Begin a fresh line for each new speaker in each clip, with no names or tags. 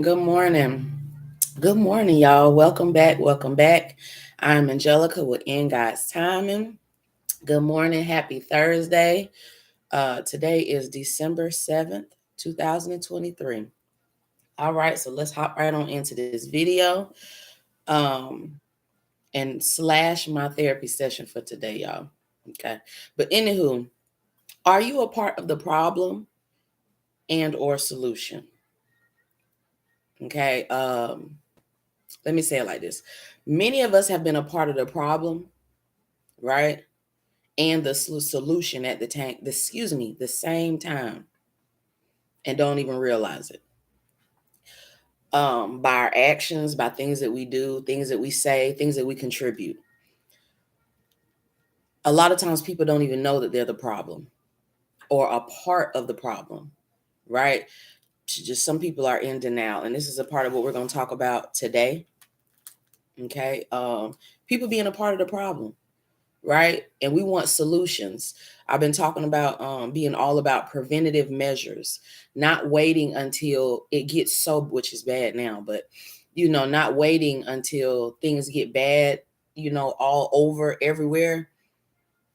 Good morning. Good morning, y'all. Welcome back. Welcome back. I'm Angelica with In God's Timing. Good morning. Happy Thursday. Today is December 7th, 2023. All right, so let's hop right on into this video um, and slash my therapy session for today, y'all. Okay. But anywho, are you a part of the problem and or solution? Okay. Let me say it like this. Many of us have been a part of the problem, right? And the solution at the same time, and don't even realize it. By our actions, by things that we do, things that we say, things that we contribute. A lot of times people don't even know that they're the problem or a part of the problem, right? Just some people are in denial. And this is a part of what we're going to talk about today. Okay. People being a part of the problem, right? And we want solutions. I've been talking about being all about preventative measures, not waiting until it gets so, which is bad now, but not waiting until things get bad, all over everywhere,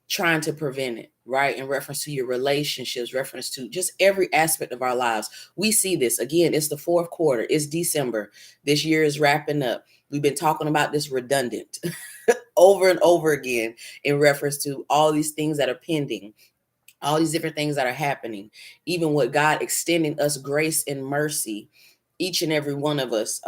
trying to prevent it, right? In reference to your relationships, reference to just every aspect of our lives. We see this again. It's the fourth quarter. It's December. This year is wrapping up. We've been talking about this redundant over and over again in reference to all these things that are pending, all these different things that are happening, even with God extending us grace and mercy, each and every one of us,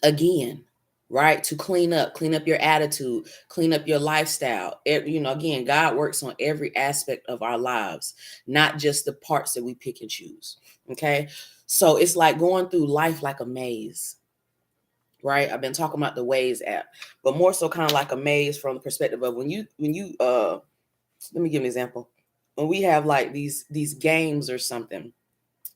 again, right? To clean up your attitude, clean up your lifestyle. Again, God works on every aspect of our lives, not just the parts that we pick and choose. Okay. So it's like going through life like a maze, right? I've been talking about the Waze app, but more so kind of like a maze from the perspective of when you let me give an example. When we have like these games or something,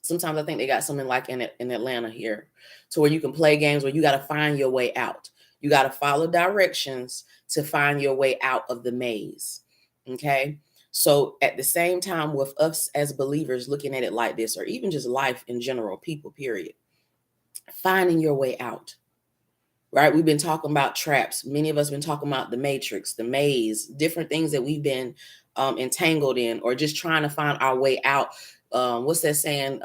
sometimes I think they got something like in Atlanta here, to where you can play games where you got to find your way out. You got to follow directions to find your way out of the maze. Okay. So at the same time, with us as believers looking at it like this, or even just life in general, people, period, finding your way out, right? We've been talking about traps. Many of us been talking about the matrix, the maze, different things that we've been entangled in, or just trying to find our way out. What's that saying?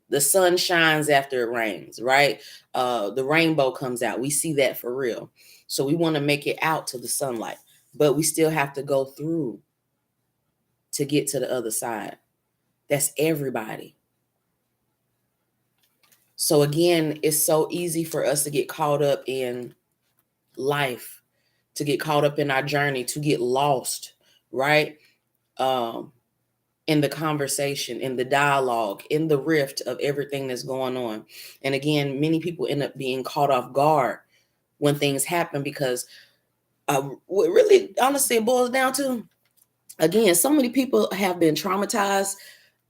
The sun shines after it rains, right? The rainbow comes out. We see that for real. So we want to make it out to the sunlight, but we still have to go through to get to the other side. That's everybody. So again, it's so easy for us to get caught up in life, to get caught up in our journey, to get lost, right? Um, in the conversation, in the dialogue, in the rift of everything that's going on. And again, many people end up being caught off guard when things happen because what really honestly it boils down to, again, so many people have been traumatized,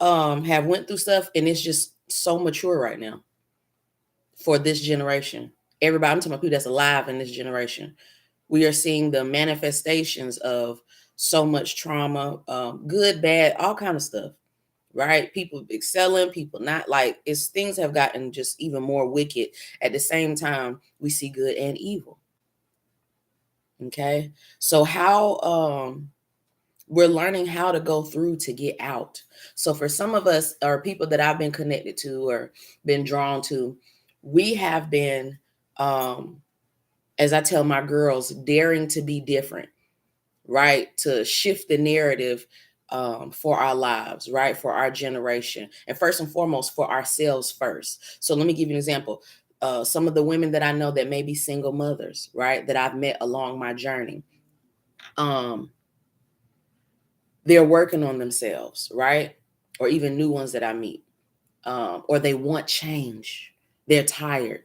have went through stuff, and it's just so mature right now for this generation. Everybody, I'm talking about people that's alive in this generation. We are seeing the manifestations of so much trauma, good, bad, all kind of stuff, right? People excelling, people not, like, it's things have gotten just even more wicked. At the same time, we see good and evil. Okay. So how we're learning how to go through to get out. So for some of us, or people that I've been connected to or been drawn to, we have been, as I tell my girls, daring to be different, right? To shift the narrative for our lives, right? For our generation. And first and foremost, for ourselves first. So let me give you an example. Some of the women that I know that may be single mothers, right? That I've met along my journey. They're working on themselves, right? Or even new ones that I meet. Or they want change. They're tired.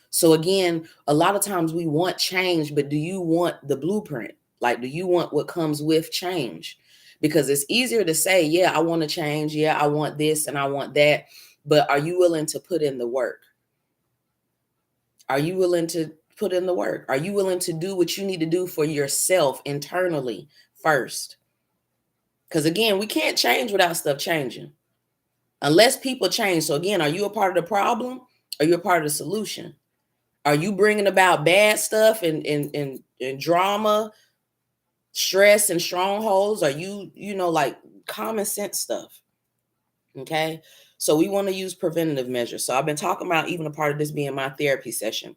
So again, a lot of times we want change, but do you want the blueprint? Like, do you want what comes with change? Because it's easier to say, yeah, I want to change. Yeah, I want this and I want that. But are you willing to put in the work? Are you willing to put in the work? Are you willing to do what you need to do for yourself internally first? Because again, we can't change without stuff changing. Unless people change. So again, are you a part of the problem? Or are you a part of the solution? Are you bringing about bad stuff and drama, stress and strongholds? Are you, like common sense stuff? Okay. So we want to use preventative measures. So I've been talking about even a part of this being my therapy session.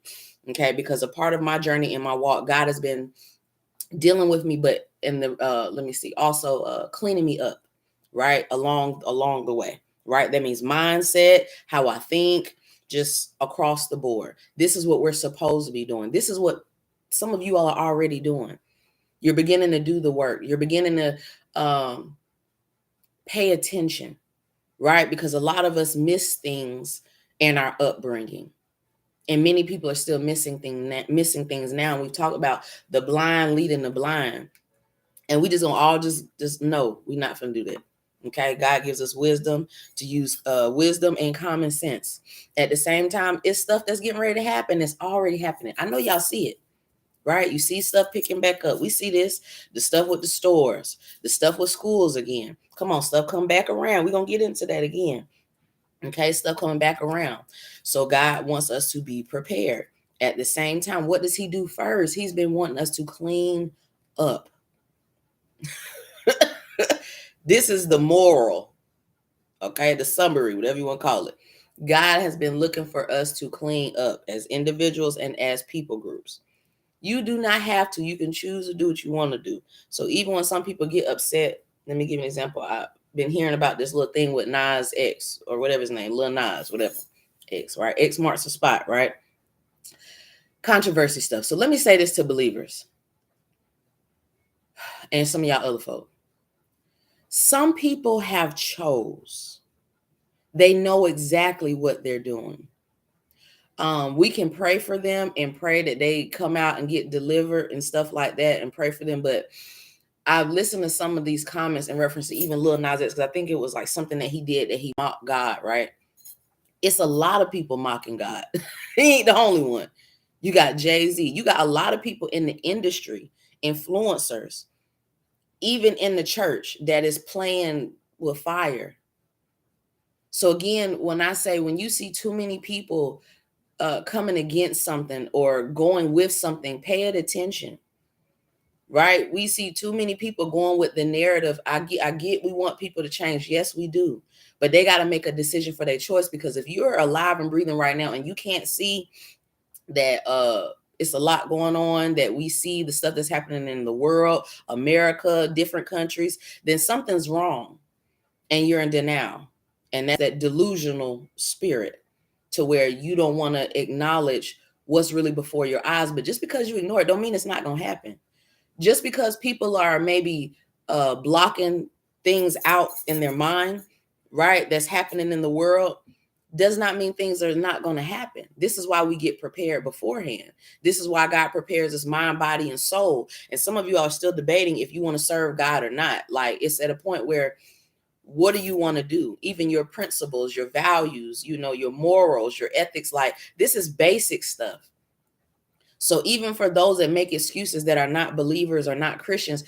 Okay. Because a part of my journey in my walk, God has been dealing with me, but in the let me see, also cleaning me up, right? Along the way. Right. That means mindset, how I think, just across the board. This is what we're supposed to be doing. This is what some of you all are already doing. You're beginning to do the work. You're beginning to pay attention, right? Because a lot of us miss things in our upbringing. And many people are still missing things now. We've talked about the blind leading the blind. And we just gonna all just know we're not gonna do that. Okay. God gives us wisdom to use wisdom and common sense. At the same time, it's stuff that's getting ready to happen. It's already happening. I know y'all see it, right? You see stuff picking back up. We see this, the stuff with the stores, the stuff with schools again. Come on, stuff come back around. We're gonna get into that again. Okay, stuff coming back around. So God wants us to be prepared. At the same time, what does he do first? He's been wanting us to clean up. This is the moral, okay, the summary, whatever you want to call it. God has been looking for us to clean up as individuals and as people groups. You do not have to. You can choose to do what you want to do. So even when some people get upset, let me give you an example. I've been hearing about this little thing with Nas X or whatever his name, Lil Nas, whatever. X, right? X marks the spot, right? Controversy stuff. So let me say this to believers and some of y'all other folk. Some people have chose. They know exactly what they're doing. We can pray for them and pray that they come out and get delivered and stuff like that and pray for them. But I've listened to some of these comments in reference to even Lil Nas X, because I think it was like something that he did that he mocked God, right? It's a lot of people mocking God. He ain't the only one. You got Jay-Z. You got a lot of people in the industry, influencers, even in the church, that is playing with fire. So again, when I say, when you see too many people coming against something or going with something, pay it attention. Right? We see too many people going with the narrative. I get we want people to change. Yes, we do. But they got to make a decision for their choice, because if you're alive and breathing right now and you can't see that it's a lot going on, that we see the stuff that's happening in the world, America, different countries, then something's wrong and you're in denial. And that's that delusional spirit, to where you don't want to acknowledge what's really before your eyes. But just because you ignore it don't mean it's not going to happen. Just because people are maybe blocking things out in their mind, right, that's happening in the world, does not mean things are not going to happen. This is why we get prepared beforehand. This is why God prepares us mind, body, and soul. And some of you are still debating if you want to serve God or not. Like, it's at a point where, what do you want to do? Even your principles, your values, your morals, your ethics, like, this is basic stuff. So even for those that make excuses that are not believers or not Christians,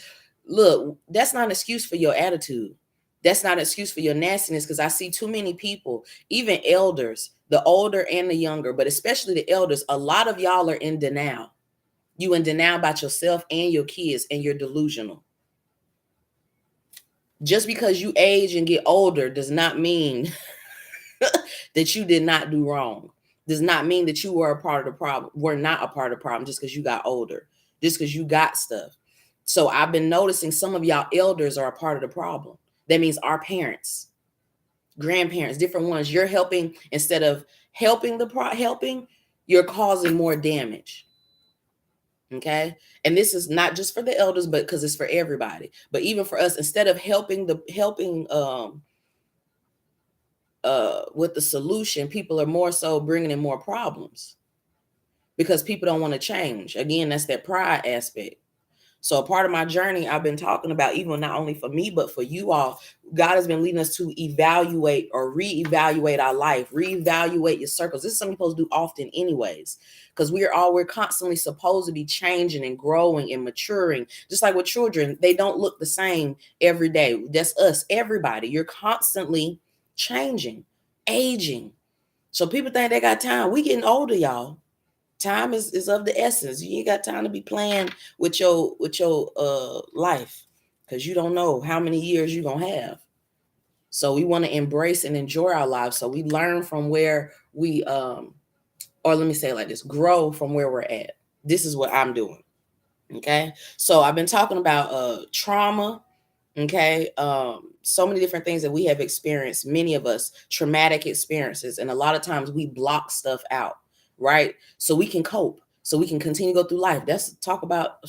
look, that's not an excuse for your attitude. That's not an excuse for your nastiness, because I see too many people, even elders, the older and the younger, but especially the elders, a lot of y'all are in denial. You in denial about yourself and your kids, and you're delusional. Just because you age and get older does not mean that you did not do wrong. Does not mean that you were a part of the problem. We're not a part of the problem just because you got older, just because you got stuff. So I've been noticing some of y'all elders are a part of the problem. That means our parents, grandparents, different ones. You're helping instead of helping you're causing more damage. Okay. And this is not just for the elders, but because it's for everybody. But even for us, instead of helping with the solution, people are more so bringing in more problems, because people don't want to change. Again, that's that pride aspect. So a part of my journey, I've been talking about, even not only for me, but for you all, God has been leading us to evaluate or reevaluate our life, reevaluate your circles. This is something you're supposed to do often anyways, because we're constantly supposed to be changing and growing and maturing. Just like with children, they don't look the same every day. That's us, everybody. You're constantly changing, aging. So people think they got time. We getting older, y'all. Time is of the essence. You ain't got time to be playing with your life, because you don't know how many years you're gonna have. So we want to embrace and enjoy our lives. So we learn from where we or let me say it like this, grow from where we're at. This is what I'm doing. Okay. So I've been talking about trauma. Okay. So many different things that we have experienced, many of us, traumatic experiences. And a lot of times we block stuff out, right? So we can cope, so we can continue to go through life. That's talk about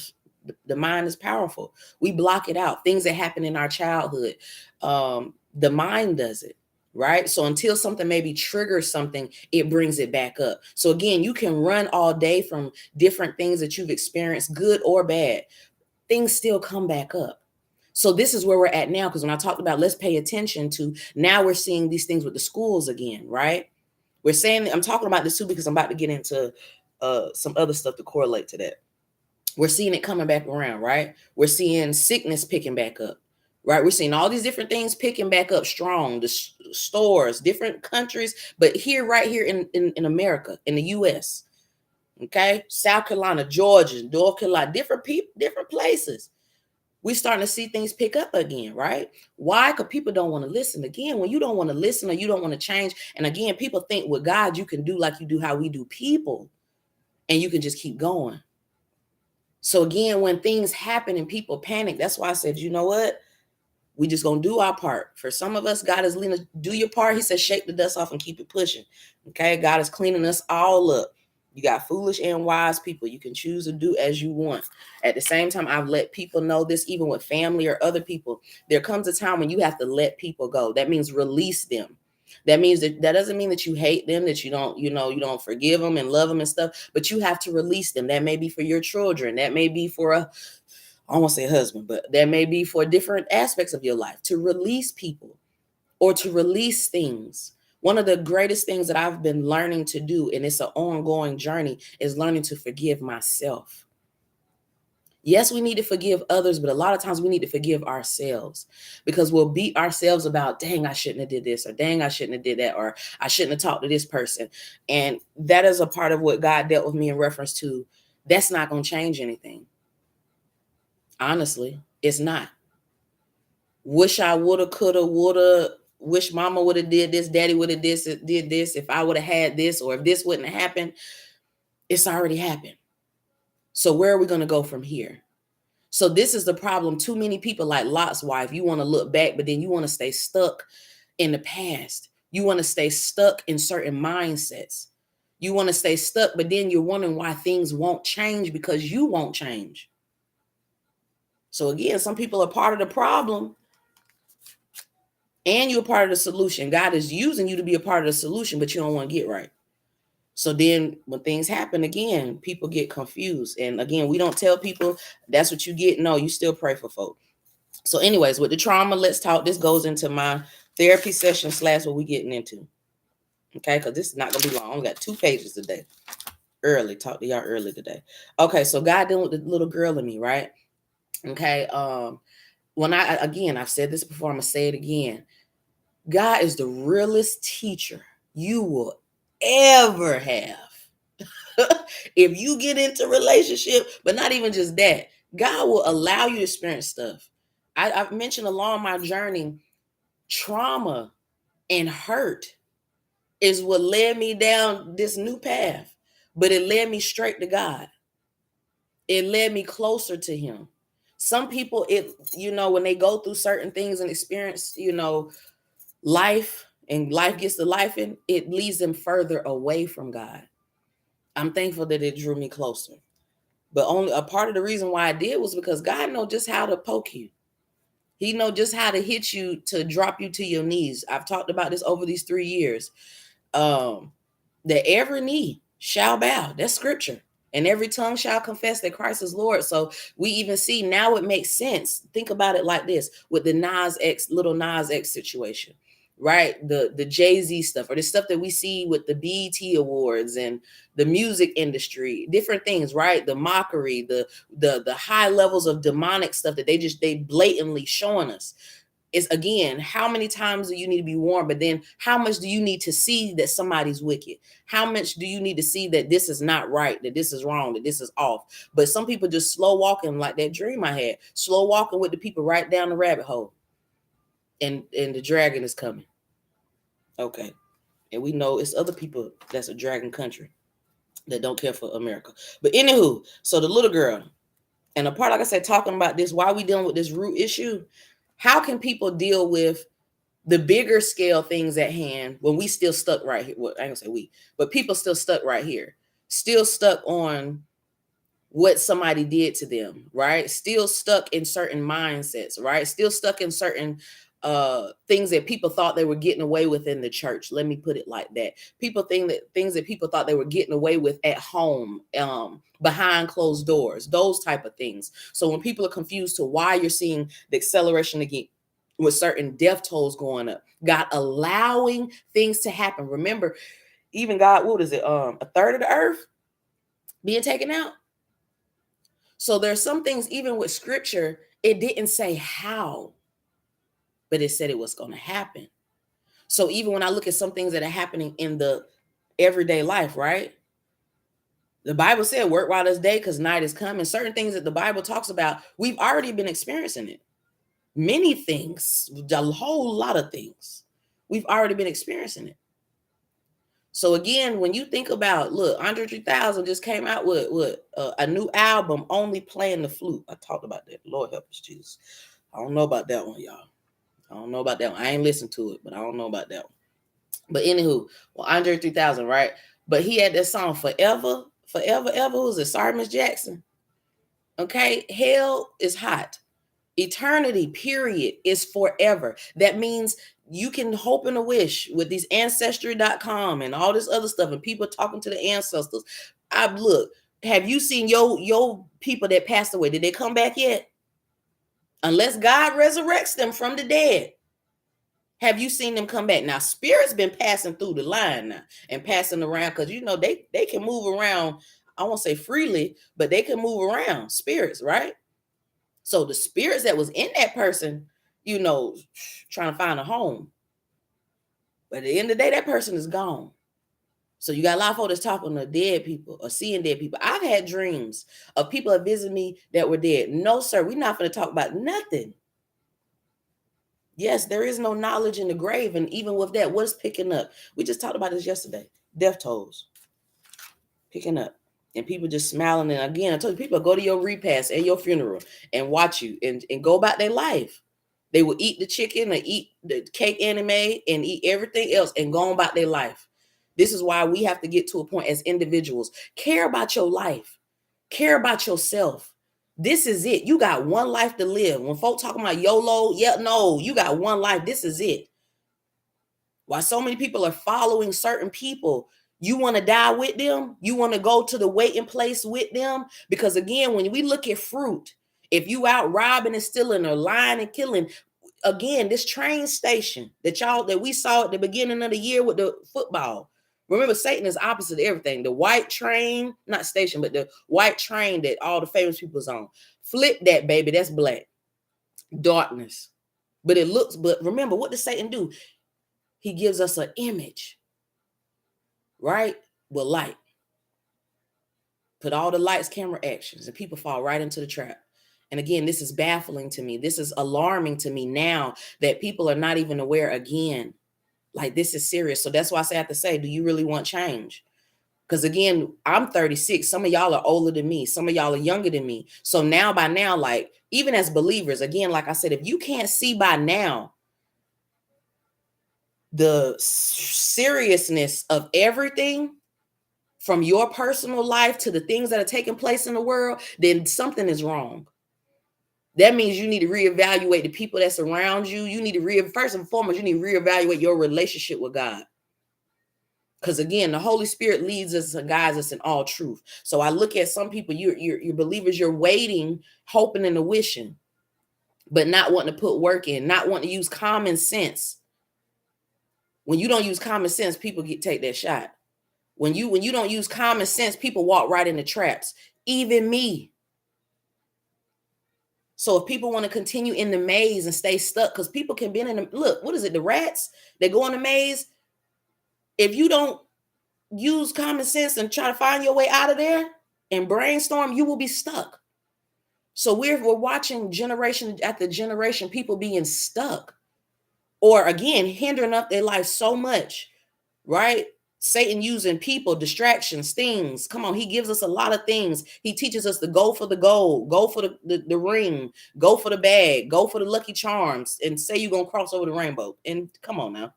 the mind is powerful. We block it out. Things that happen in our childhood. The mind does it. Right. So until something maybe triggers something, it brings it back up. So again, you can run all day from different things that you've experienced, good or bad. Things still come back up. So this is where we're at now. Because when I talked about let's pay attention to, now we're seeing these things with the schools again, right? We're saying, I'm talking about this too because I'm about to get into some other stuff to correlate to that. We're seeing it coming back around, right? We're seeing sickness picking back up, right? We're seeing all these different things picking back up strong, the stores, different countries, but here, right here in America, in the US, okay? South Carolina, Georgia, North Carolina, different people, different places. We're starting to see things pick up again, right? Why? Because people don't want to listen. Again, when you don't want to listen or you don't want to change, and again, people think with God, you can do like you do how we do people, and you can just keep going. So again, when things happen and people panic, that's why I said, you know what? We just gonna do our part. For some of us, God is leading us, do your part. He says, shake the dust off and keep it pushing. Okay, God is cleaning us all up. You got foolish and wise people. You can choose to do as you want. At the same time, I've let people know this, even with family or other people. There comes a time when you have to let people go. That means release them. That means that doesn't mean that you hate them, that you don't forgive them and love them and stuff, but you have to release them. That may be for your children. That may be for I won't say husband, but that may be for different aspects of your life, to release people or to release things. One of the greatest things that I've been learning to do, and it's an ongoing journey, is learning to forgive myself. Yes, we need to forgive others, but a lot of times we need to forgive ourselves, because we'll beat ourselves about, dang, I shouldn't have did this, or dang, I shouldn't have did that, or I shouldn't have talked to this person. And that is a part of what God dealt with me in reference to. That's not going to change anything. Honestly, it's not. Wish I woulda, coulda, woulda, wish mama would have did this, daddy would have did this, if I would have had this, or if this wouldn't have happened. It's already happened. So where are we going to go from here? So this is the problem. Too many people, like Lot's wife, you want to look back, but then you want to stay stuck in the past. You want to stay stuck in certain mindsets. You want to stay stuck, but then you're wondering why things won't change, because you won't change. So again, some people are part of the problem and you're a part of the solution. God is using you to be a part of the solution, but you don't want to get right. So then when things happen again, people get confused. And again, we don't tell people that's what you get. No, you still pray for folk. So anyways, with the trauma, let's talk. This goes into my therapy session / what we getting into. Okay, because this is not going to be long. I only got 2 pages today. Talk to y'all early today. Okay, so God dealing with the little girl in me, right? Okay, when I've said this before, I'm going to say it again. God is the realest teacher you will ever have. If you get into relationship, but not even just that, God will allow you to experience stuff. I've mentioned along my journey, trauma and hurt is what led me down this new path, but it led me straight to God. It led me closer to him. Some people, when they go through certain things and experience, life, and life gets to life, and it leads them further away from God. I'm thankful that it drew me closer. But only a part of the reason why I did was because God knows just how to poke you. He knows just how to hit you, to drop you to your knees. I've talked about this over these 3 years. That every knee shall bow. That's scripture. And every tongue shall confess that Christ is Lord. So we even see now it makes sense. Think about it like this with the little Nas X situation, right? The Jay-Z stuff, or the stuff that we see with the BET Awards and the music industry, different things, right? The mockery, the high levels of demonic stuff that they blatantly showing us. It's again, how many times do you need to be warned? But then how much do you need to see that somebody's wicked? How much do you need to see that this is not right, that this is wrong, that this is off? But some people just slow walking, like that dream I had, slow walking with the people right down the rabbit hole. And the dragon is coming. Okay. And we know it's other people that's a dragon country that don't care for America. But anywho, so the little girl, and the part, like I said, talking about this, why we dealing with this root issue, how can people deal with the bigger scale things at hand when we still stuck right here? Well, I ain't gonna say we, but people still stuck right here, still stuck on what somebody did to them, right? Still stuck in certain mindsets, right? Still stuck in certain things that people thought they were getting away with in the church. Let me put it like that. People think that things that people thought they were getting away with at home, behind closed doors, those type of things. So when people are confused to why you're seeing the acceleration again with certain death tolls going up, God allowing things to happen. Remember, even God, what is it? A third of the earth being taken out. So there's some things, even with scripture, it didn't say how, but it said it was going to happen. So even when I look at some things that are happening in the everyday life, right? The Bible said, work while it's day because night is coming. Certain things that the Bible talks about, we've already been experiencing it. Many things, a whole lot of things, we've already been experiencing it. So again, when you think about, look, Andre 3000 just came out with a new album, only playing the flute. I talked about that. Lord help us, Jesus. I don't know about that one, y'all. I don't know about that one. I ain't listened to it, but I don't know about that one. But anywho, well, Andre 3000, right? But he had that song Forever, Forever, Ever. Who's it? Sorry, Miss Jackson. Okay, hell is hot. Eternity, period, is forever. That means you can hope and a wish with these ancestry.com and all this other stuff and people talking to the ancestors. Look, have you seen your people that passed away? Did they come back yet? Unless God resurrects them from the dead. Have you seen them come back? Now, spirit's been passing through the line now and passing around because they can move around. I won't say freely, but they can move around. Spirits, right? So the spirits that was in that person, trying to find a home. But at the end of the day, that person is gone. So you got a lot of folks that's talking to dead people or seeing dead people. I've had dreams of people that visit me that were dead. No, sir, we're not going to talk about nothing. Yes, there is no knowledge in the grave. And even with that, what's picking up? We just talked about this yesterday. Death tolls. Picking up. And people just smiling. And again, I told you, people go to your repast and your funeral and watch you and go about their life. They will eat the chicken or eat the cake anime and eat everything else and go on about their life. This is why we have to get to a point as individuals. Care about your life. Care about yourself. This is it. You got one life to live. When folks talking about YOLO, no, you got one life. This is it. Why so many people are following certain people. You want to die with them? You want to go to the waiting place with them? Because again, when we look at fruit, if you out robbing and stealing or lying and killing, again, this train station that we saw at the beginning of the year with the football. Remember, Satan is opposite of everything. The white train, not station, but the white train that all the famous people's on. Flip that, baby. That's black. Darkness. But remember, what does Satan do? He gives us an image, right? With light. Put all the lights, camera actions, and people fall right into the trap. And again, this is baffling to me. This is alarming to me now that people are not even aware again. Like, this is serious. So that's why I have to say, do you really want change? Because again, I'm 36. Some of y'all are older than me. Some of y'all are younger than me. So by now, like, even as believers, again, like I said, if you can't see by now the seriousness of everything, from your personal life to the things that are taking place in the world, then something is wrong. That means you need to reevaluate the people that's around you. You need to first and foremost, you need to reevaluate your relationship with God. Because again, the Holy Spirit leads us and guides us in all truth. So I look at some people, you're believers, you're waiting, hoping and wishing, but not wanting to put work in, not wanting to use common sense. When you don't use common sense, people take that shot. When you don't use common sense, people walk right into traps. Even me. So if people want to continue in the maze and stay stuck, because people can be in the, look, what is it? The rats that go in the maze. If you don't use common sense and try to find your way out of there and brainstorm, you will be stuck. So we're watching generation after generation, people being stuck, or again, hindering up their life so much, right? Satan using people, distractions, things. Come on, he gives us a lot of things. He teaches us to go for the gold, go for the ring, go for the bag, go for the lucky charms, and say you're going to cross over the rainbow. And come on now.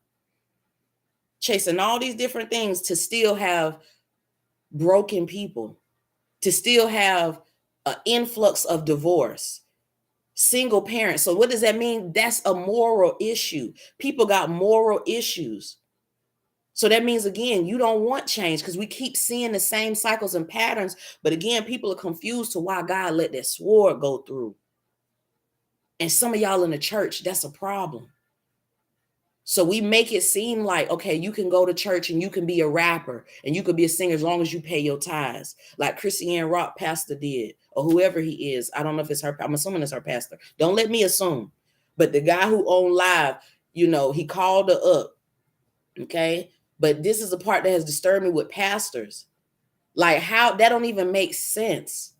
Chasing all these different things to still have broken people, to still have an influx of divorce, single parents. So what does that mean? That's a moral issue. People got moral issues. So that means, again, you don't want change because we keep seeing the same cycles and patterns. But again, people are confused to why God let that sword go through. And some of y'all in the church, that's a problem. So we make it seem like, okay, you can go to church and you can be a rapper and you could be a singer as long as you pay your tithes, like Christiane Rock pastor did, or whoever he is. I don't know if it's her. I'm assuming it's her pastor. Don't let me assume. But the guy who owned Live, he called her up. Okay. But this is the part that has disturbed me with pastors. Like, how that don't even make sense.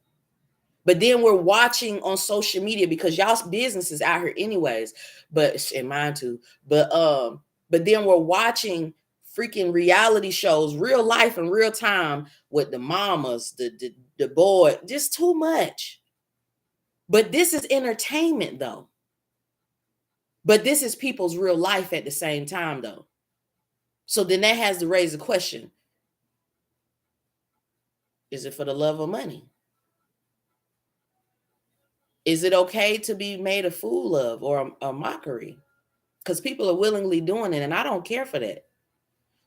But then we're watching on social media because y'all's business is out here anyways, but in mine too. But then we're watching freaking reality shows, real life in real time with the mamas, the boy, just too much. But this is entertainment though. But this is people's real life at the same time though. So then that has to raise the question. Is it for the love of money? Is it okay to be made a fool of or a mockery? Because people are willingly doing it, and I don't care for that.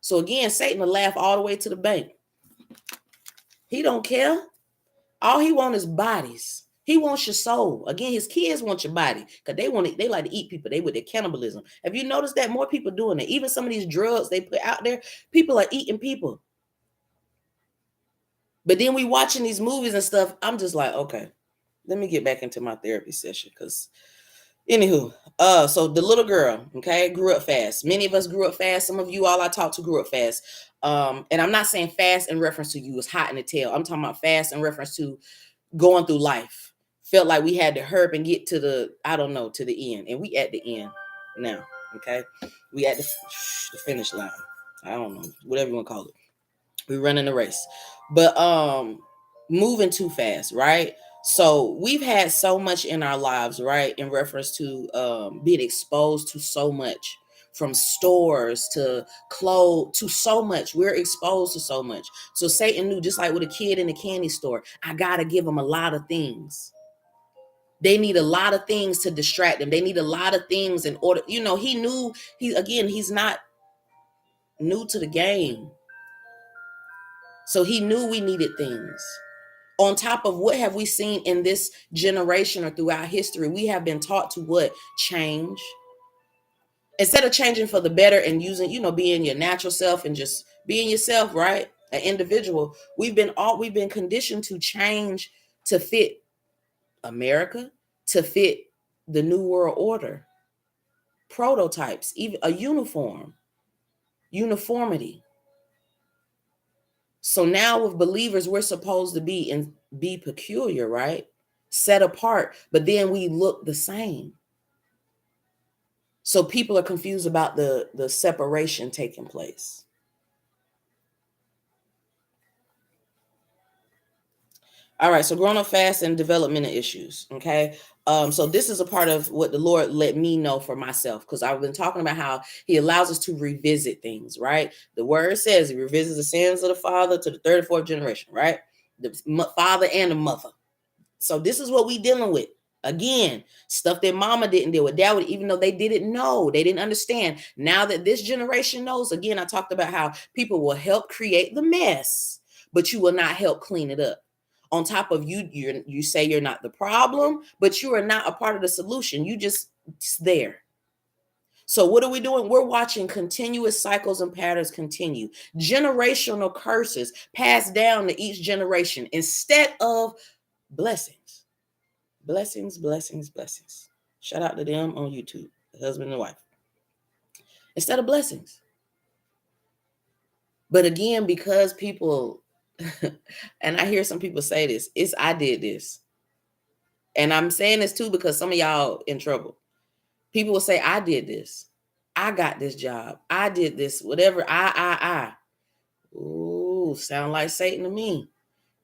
So again, Satan will laugh all the way to the bank. He don't care. All he wants is bodies. He wants your soul. Again, his kids want your body because they like to eat people. They with their cannibalism. Have you noticed that more people doing it? Even some of these drugs they put out there, people are eating people. But then we watching these movies and stuff. I'm just like, okay, let me get back into my therapy session because anywho, so the little girl, okay, grew up fast. Many of us grew up fast. Some of you all I talked to grew up fast. And I'm not saying fast in reference to you was hot in the tail. I'm talking about fast in reference to going through life. Felt like we had to hurry up and get to the end. And we at the end now, okay? We at the finish line. I don't know, whatever you want to call it. We're running the race. But moving too fast, right? So we've had so much in our lives, right? In reference to being exposed to so much, from stores to clothes to so much. We're exposed to so much. So Satan knew, just like with a kid in a candy store, I got to give them a lot of things. They need a lot of things to distract them. They need a lot of things in order, he knew he's not new to the game. So he knew we needed things. On top of what have we seen in this generation or throughout history? We have been taught to what? Change. Instead of changing for the better and using, being your natural self and just being yourself, right? An individual. We've been conditioned to change to fit America, to fit the new world order. Prototypes, even a uniformity. So now with believers, we're supposed to be peculiar, right? Set apart, but then we look the same. So people are confused about the separation taking place. All right, so growing up fast and developmental issues, okay? So this is a part of what the Lord let me know for myself, because I've been talking about how he allows us to revisit things, right? The word says he revisits the sins of the father to the third and fourth generation, right? The father and the mother. So this is what we dealing with. Again, stuff that mama didn't deal with, dad, even though they didn't know, they didn't understand. Now that this generation knows, again, I talked about how people will help create the mess, but you will not help clean it up. On top of you say you're not the problem, but you are not a part of the solution. You just there. So what are we doing? We're watching continuous cycles and patterns continue. Generational curses passed down to each generation instead of blessings. Blessings, blessings, blessings. Shout out to them on YouTube, the husband and wife. Instead of blessings. But again, because people, and I hear some people say this, it's I did this. And I'm saying this too because some of y'all in trouble. People will say, I did this. I got this job. I did this, whatever. I. Ooh, sound like Satan to me.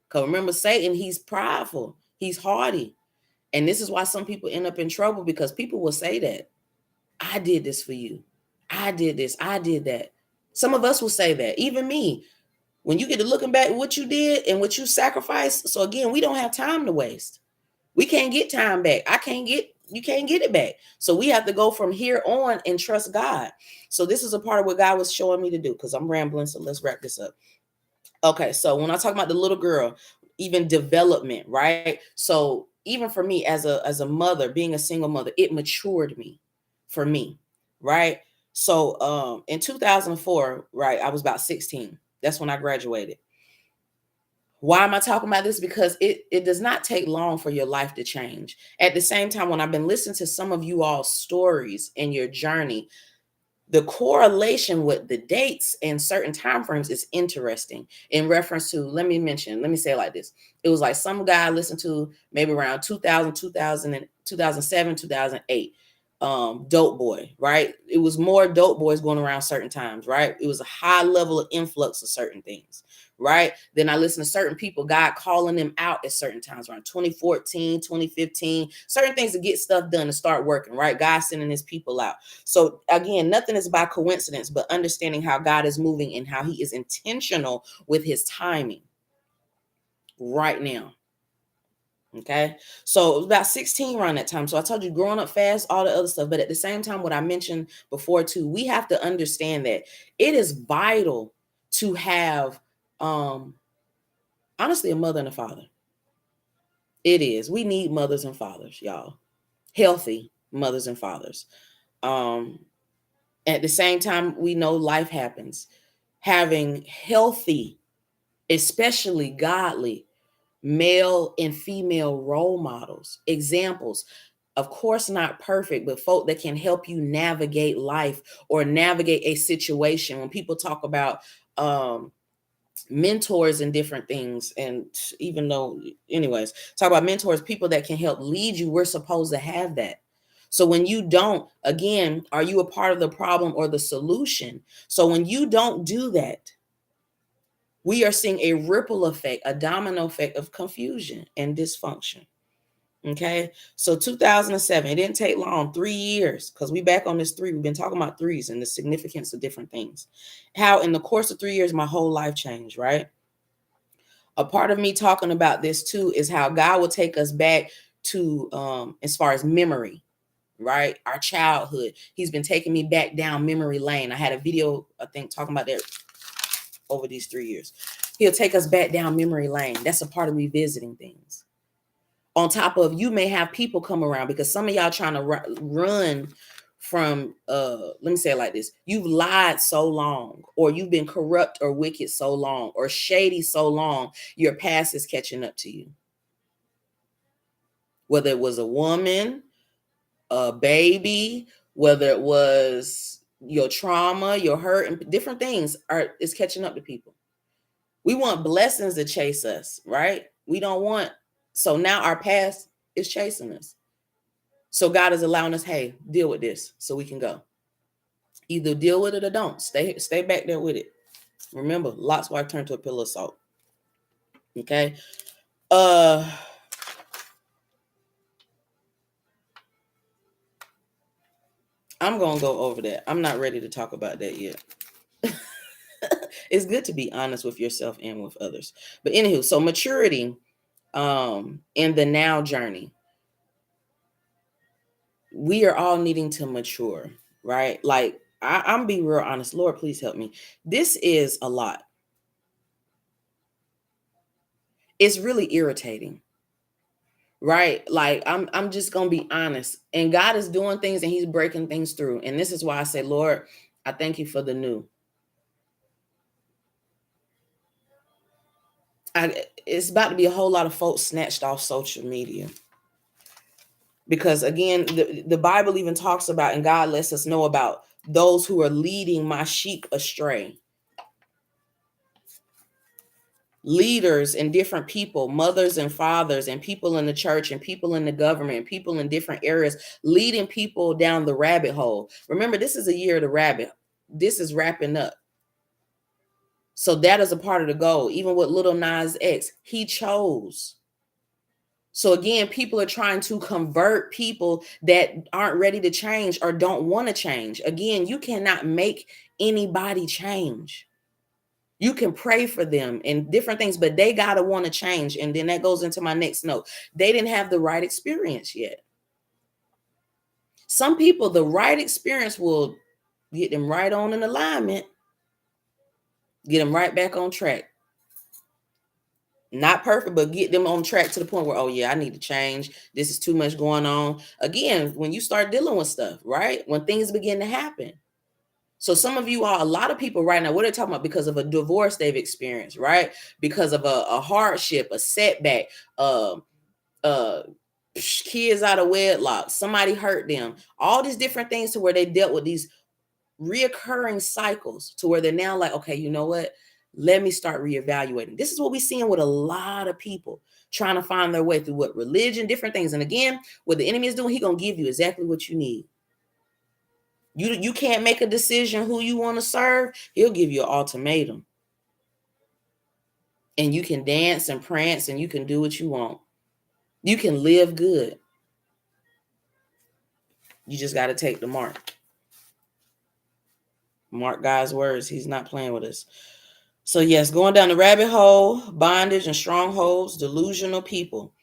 Because remember, Satan, he's prideful. He's haughty. And this is why some people end up in trouble, because people will say that. I did this for you. I did this. I did that. Some of us will say that. Even me. When you get to looking back at what you did and what you sacrificed. So again, we don't have time to waste. We can't get time back. You can't get it back. So we have to go from here on and trust God. So this is a part of what God was showing me to do, because I'm rambling. So let's wrap this up. Okay. So when I talk about the little girl, even development, right? So even for me as a mother, being a single mother, it matured me for me. Right. So in 2004, right, I was about 16. That's when I graduated. Why am I talking about this? Because it does not take long for your life to change. At the same time, when I've been listening to some of you all's stories and your journey, the correlation with the dates and certain time frames is interesting in reference to, let me say it like this. It was like some guy I listened to maybe around 2000, 2007, 2008. Dope boy, right? It was more dope boys going around certain times, right? It was a high level of influx of certain things, right? Then I listened to certain people, God calling them out at certain times around 2014, 2015, certain things to get stuff done, to start working, right? God sending his people out. So again, nothing is by coincidence, but understanding how God is moving and how he is intentional with his timing right now. Okay. So it was about 16 around that time. So I told you, growing up fast, all the other stuff. But at the same time, what I mentioned before too, we have to understand that it is vital to have honestly a mother and a father. It is. We need mothers and fathers, y'all. Healthy mothers and fathers. At the same time, we know life happens. Having healthy, especially godly, male and female role models, examples, of course not perfect, but folk that can help you navigate life or navigate a situation. When people talk about mentors and different things, and even though, anyways, talk about mentors, people that can help lead you, we're supposed to have that. So when you don't, again, are you a part of the problem or the solution? So when you don't do that, we are seeing a ripple effect, a domino effect of confusion and dysfunction. Okay. So 2007, it didn't take long, 3 years, because we back on this three. We've been talking about threes and the significance of different things. How in the course of 3 years, my whole life changed, right? A part of me talking about this too is how God will take us back to as far as memory, right? Our childhood. He's been taking me back down memory lane. I had a video, I think, talking about that over these 3 years. He'll take us back down memory lane. That's a part of revisiting things. On top of, you may have people come around, because some of y'all trying to run from let me say it like this. You've lied so long, or you've been corrupt or wicked so long, or shady so long, your past is catching up to you. Whether it was a woman, a baby, whether it was your trauma, your hurt, and different things is catching up to people. We want blessings to chase us, right? We don't want, so now our past is chasing us. So God is allowing us, hey, deal with this so we can go. Either deal with it or don't. Stay back there with it. Remember, Lot's wife turned to a pillar of salt. Okay. I'm gonna go over that. I'm not ready to talk about that yet. It's good to be honest with yourself and with others. But anywho, so maturity in the now journey. We are all needing to mature, right? Like I'm being real honest. Lord, please help me. This is a lot. It's really irritating, right? Like I'm just gonna be honest. And God is doing things and he's breaking things through. And this is why I say, Lord, I thank you for the new. It's about to be a whole lot of folks snatched off social media. Because again, the Bible even talks about, and God lets us know about those who are leading my sheep astray. Leaders and different people, mothers and fathers, and people in the church, and people in the government, people in different areas, leading people down the rabbit hole. Remember, this is a year of the rabbit. This is wrapping up. So that is a part of the goal. Even with Lil Nas X, he chose. So again, people are trying to convert people that aren't ready to change or don't want to change. Again, you cannot make anybody change. You can pray for them and different things, but they got to want to change. And then that goes into my next note. They didn't have the right experience yet. Some people, the right experience will get them right on in alignment, get them right back on track. Not perfect, but get them on track to the point where, oh yeah, I need to change. This is too much going on. Again, when you start dealing with stuff, right? When things begin to happen. So some of you are, a lot of people right now, what they're talking about, because of a divorce they've experienced, right? Because of a hardship, a setback, kids out of wedlock, somebody hurt them, all these different things, to where they dealt with these reoccurring cycles, to where they're now like, okay, you know what? Let me start reevaluating. This is what we're seeing with a lot of people trying to find their way through what religion, different things. And again, what the enemy is doing, he's going to give you exactly what you need. You can't make a decision who you want to serve. He'll give you an ultimatum. And you can dance and prance and you can do what you want. You can live good. You just got to take the mark. Mark God's words. He's not playing with us. So yes, going down the rabbit hole, bondage and strongholds, delusional people.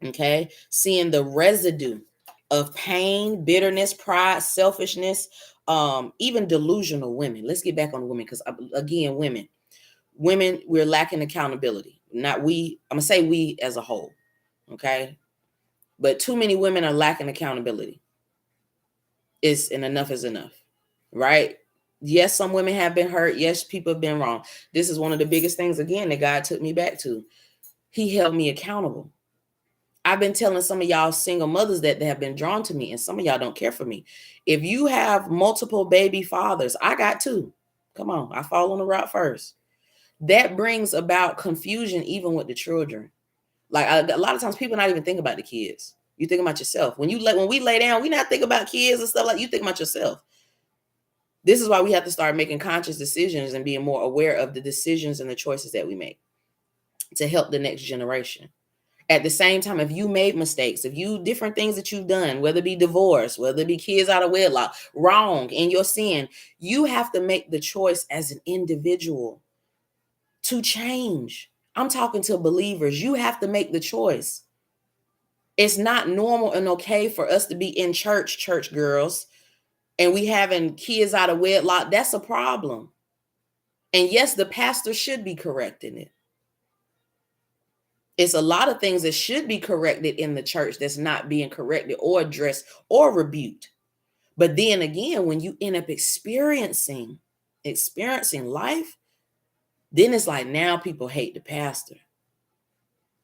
Okay. Seeing the residue of pain, bitterness, pride, selfishness, even delusional women. Let's get back on women, because again, women, we're lacking accountability. Not we, I'm gonna say we as a whole. Okay. But too many women are lacking accountability. And enough is enough. Right? Yes, some women have been hurt. Yes, people have been wrong. This is one of the biggest things, again, that God took me back to. He held me accountable. I've been telling some of y'all single mothers that they have been drawn to me, and some of y'all don't care for me. If you have multiple baby fathers, I got two. Come on, I fall on the route first. That brings about confusion even with the children. Like a lot of times people not even think about the kids. You think about yourself. When we lay down, we not think about kids and stuff like you think about yourself. This is why we have to start making conscious decisions and being more aware of the decisions and the choices that we make to help the next generation. At the same time, if you made mistakes, if you different things that you've done, whether it be divorce, whether it be kids out of wedlock, wrong in your sin, you have to make the choice as an individual to change. I'm talking to believers. You have to make the choice. It's not normal and okay for us to be in church girls, and we having kids out of wedlock. That's a problem. And yes, the pastor should be correcting it. It's a lot of things that should be corrected in the church that's not being corrected or addressed or rebuked. But then again, when you end up experiencing life, then it's like now people hate the pastor.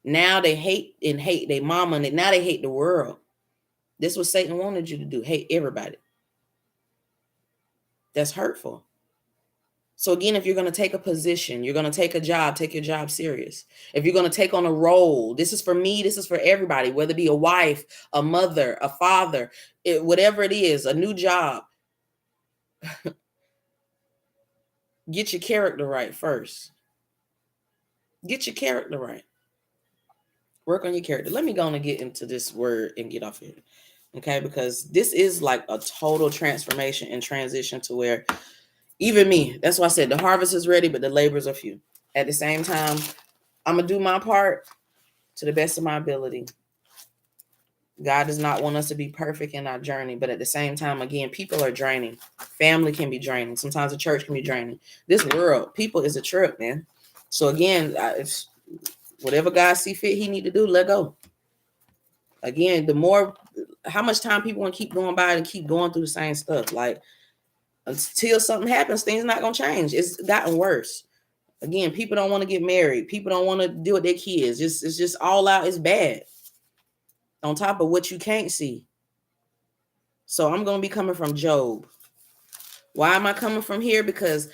Now they hate their mama, and now they hate the world. This is what Satan wanted you to do, hate everybody. That's hurtful. So again, if you're going to take a position, you're going to take a job, take your job serious. If you're going to take on a role, this is for me, this is for everybody, whether it be a wife, a mother, a father, whatever it is, a new job. Get your character right first. Get your character right. Work on your character. Let me go on and get into this word and get off here. Okay, because this is like a total transformation and transition to where even me, that's why I said the harvest is ready, but the labors are few. At the same time, I'm going to do my part to the best of my ability. God does not want us to be perfect in our journey, but at the same time, again, people are draining. Family can be draining. Sometimes the church can be draining. This world, people is a trip, man. So again, if whatever God see fit he need to do, let go. Again, how much time people want to keep going by and keep going through the same stuff. Like, until something happens, things not going to change. It's gotten worse. Again, people don't want to get married. People don't want to deal with their kids. It's just all out. It's bad. on top of what you can't see. So I'm going to be coming from Job. Why am I coming from here? Because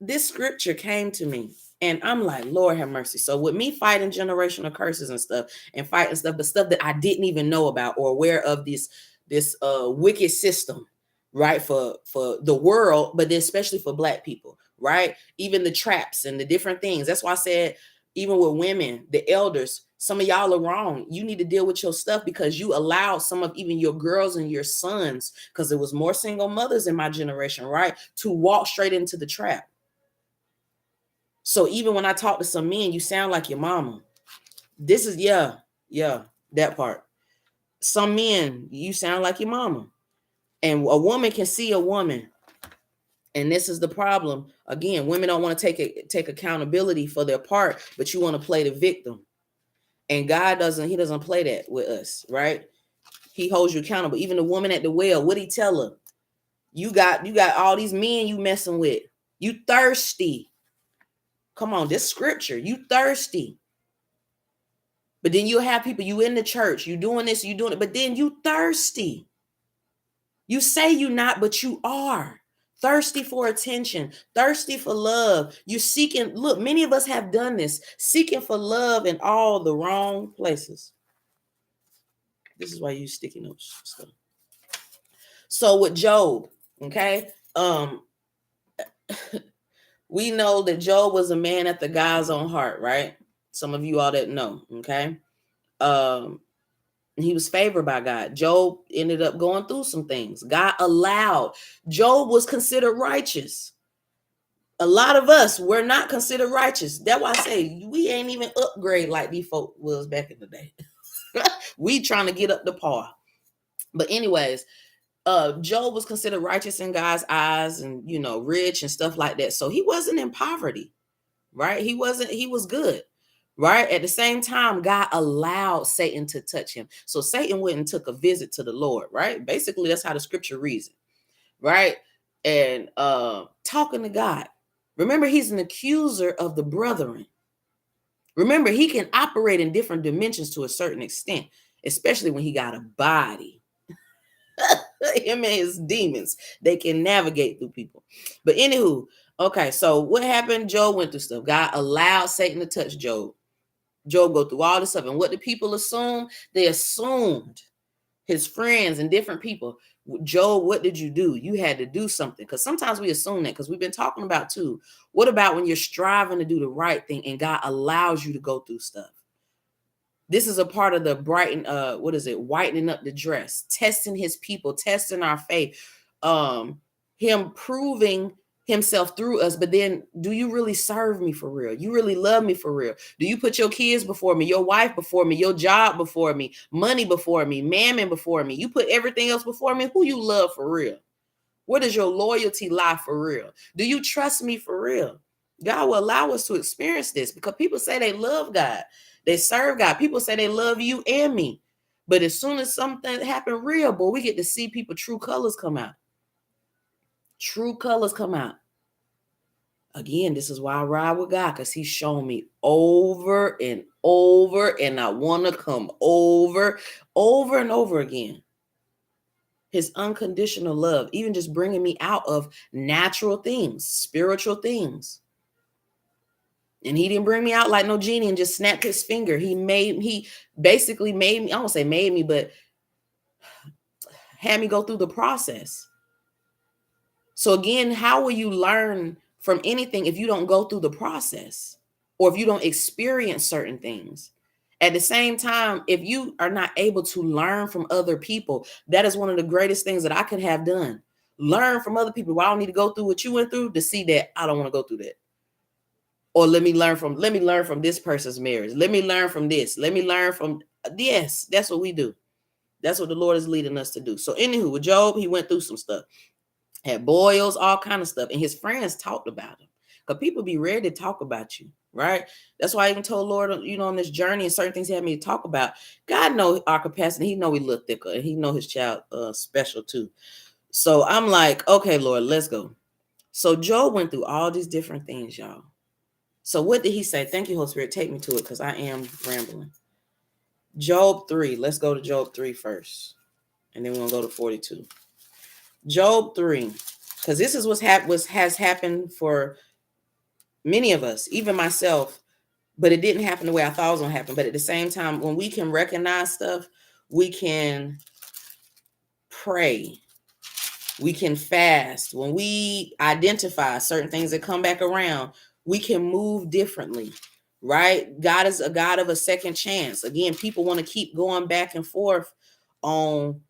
this scripture came to me and I'm like, Lord have mercy. So with me fighting generational curses and stuff and fighting stuff, but stuff that I didn't even know about or aware of this wicked system, right? For the world, but especially for Black people, right? Even the traps and the different things. That's why I said, even with women, the elders, some of y'all are wrong. You need to deal with your stuff because you allowed some of even your girls and your sons, because there was more single mothers in my generation, right? To walk straight into the trap. So even when I talk to some men, you sound like your mama. This is, yeah, that part. Some men, you sound like your mama. And a woman can see a woman. And this is the problem. Again, women don't want to take accountability for their part, but you want to play the victim. And God he doesn't play that with us, right? He holds you accountable. Even the woman at the well, what'd he tell her? You got all these men you messing with. You thirsty. Come on, this scripture. You thirsty. But then you'll have people, you in the church, you doing this, you doing it, but then you thirsty. You say you not, but you are. Thirsty for attention, thirsty for love. You seeking, look, many of us have done this, seeking for love in all the wrong places. This is why you sticky notes stuff. So with Job, okay, we know that Job was a man after God's own heart, right? Some of you all that know, okay? He was favored by God. Job ended up going through some things. God allowed. Job was considered righteous. A lot of us were not considered righteous. That's why I say we ain't even upgrade like these folk was back in the day. We trying to get up to par. But anyways, Job was considered righteous in God's eyes and, rich and stuff like that. So he wasn't in poverty, right? He was good. Right. At the same time, God allowed Satan to touch him. So Satan went and took a visit to the Lord. Right. Basically, that's how the scripture reads it. Right. And talking to God. Remember, he's an accuser of the brethren. Remember, he can operate in different dimensions to a certain extent, especially when he got a body. Him and his demons, they can navigate through people. But anywho, okay, so what happened? Job went through stuff. God allowed Satan to touch Job. Job go through all this stuff. And what did people assume? They assumed, his friends and different people, Job, what did you do? You had to do something. Because sometimes we assume that, because we've been talking about too. What about when you're striving to do the right thing and God allows you to go through stuff? This is a part of the whitening up the dress, testing his people, testing our faith, him proving himself through us. But then, do you really serve me for real? You really love me for real? Do you put your kids before me, your wife before me, your job before me, money before me, mammon before me? You put everything else before me? Who you love for real? Where does your loyalty lie for real? Do you trust me for real? God will allow us to experience this because people say they love God. They serve God. People say they love you and me. But as soon as something happen real, boy, we get to see people true colors come out. True colors come out. Again, this is why I ride with God, because he's shown me over and over, and I want to come over and over again. His unconditional love, even just bringing me out of natural things, spiritual things. And he didn't bring me out like no genie and just snapped his finger. He basically made me, I won't say made me, but had me go through the process. So again, how will you learn from anything if you don't go through the process or if you don't experience certain things? At the same time, if you are not able to learn from other people, that is one of the greatest things that I could have done. Learn from other people. Well, I don't need to go through what you went through to see that I don't want to go through that. Or let me learn from this person's marriage. Let me learn from this. Let me learn from, yes, that's what we do. That's what the Lord is leading us to do. So anywho, with Job, he went through some stuff. Had boils, all kind of stuff. And his friends talked about him. Because people be ready to talk about you, right? That's why I even told Lord, on this journey and certain things he had me to talk about. God know our capacity. He know we look thicker. And he know his child special too. So I'm like, okay, Lord, let's go. So Job went through all these different things, y'all. So what did he say? Thank you, Holy Spirit. Take me to it because I am rambling. Job 3. Let's go to Job 3 first. And then we're going to go to 42. Job 3. Because this is what has happened for many of us, even myself. But it didn't happen the way I thought it was going to happen. But at the same time, when we can recognize stuff, we can pray. We can fast. When we identify certain things that come back around, we can move differently, right? God is a God of a second chance. Again, people want to keep going back and forth on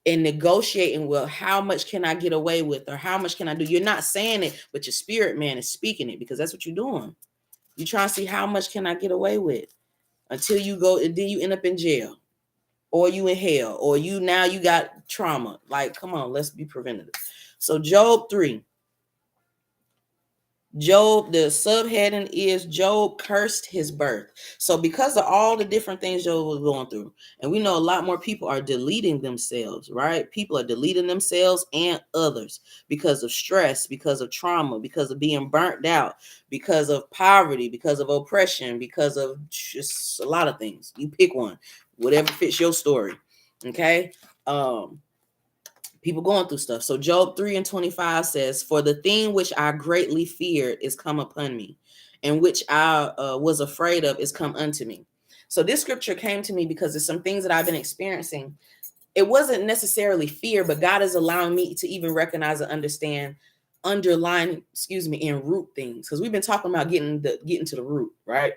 and negotiating, well, how much can I get away with, or how much can I do? You're not saying it, but your spirit man is speaking it, because that's what you're doing. You're trying to see how much can I get away with until you go, and then you end up in jail, or you in hell, or you got trauma. Like, come on, let's be preventative. So Job 3. Job, the subheading is Job cursed his birth. So because of all the different things Job was going through, and we know a lot more people are deleting themselves, right? People are deleting themselves and others because of stress, because of trauma, because of being burnt out, because of poverty, because of oppression, because of just a lot of things. You pick one, whatever fits your story. Okay. People going through stuff. So Job 3:25 says, for the thing which I greatly feared is come upon me, and which I was afraid of is come unto me. So this scripture came to me because there's some things that I've been experiencing. It wasn't necessarily fear, but God is allowing me to even recognize and understand underlying, and root things. Because we've been talking about getting to the root, right?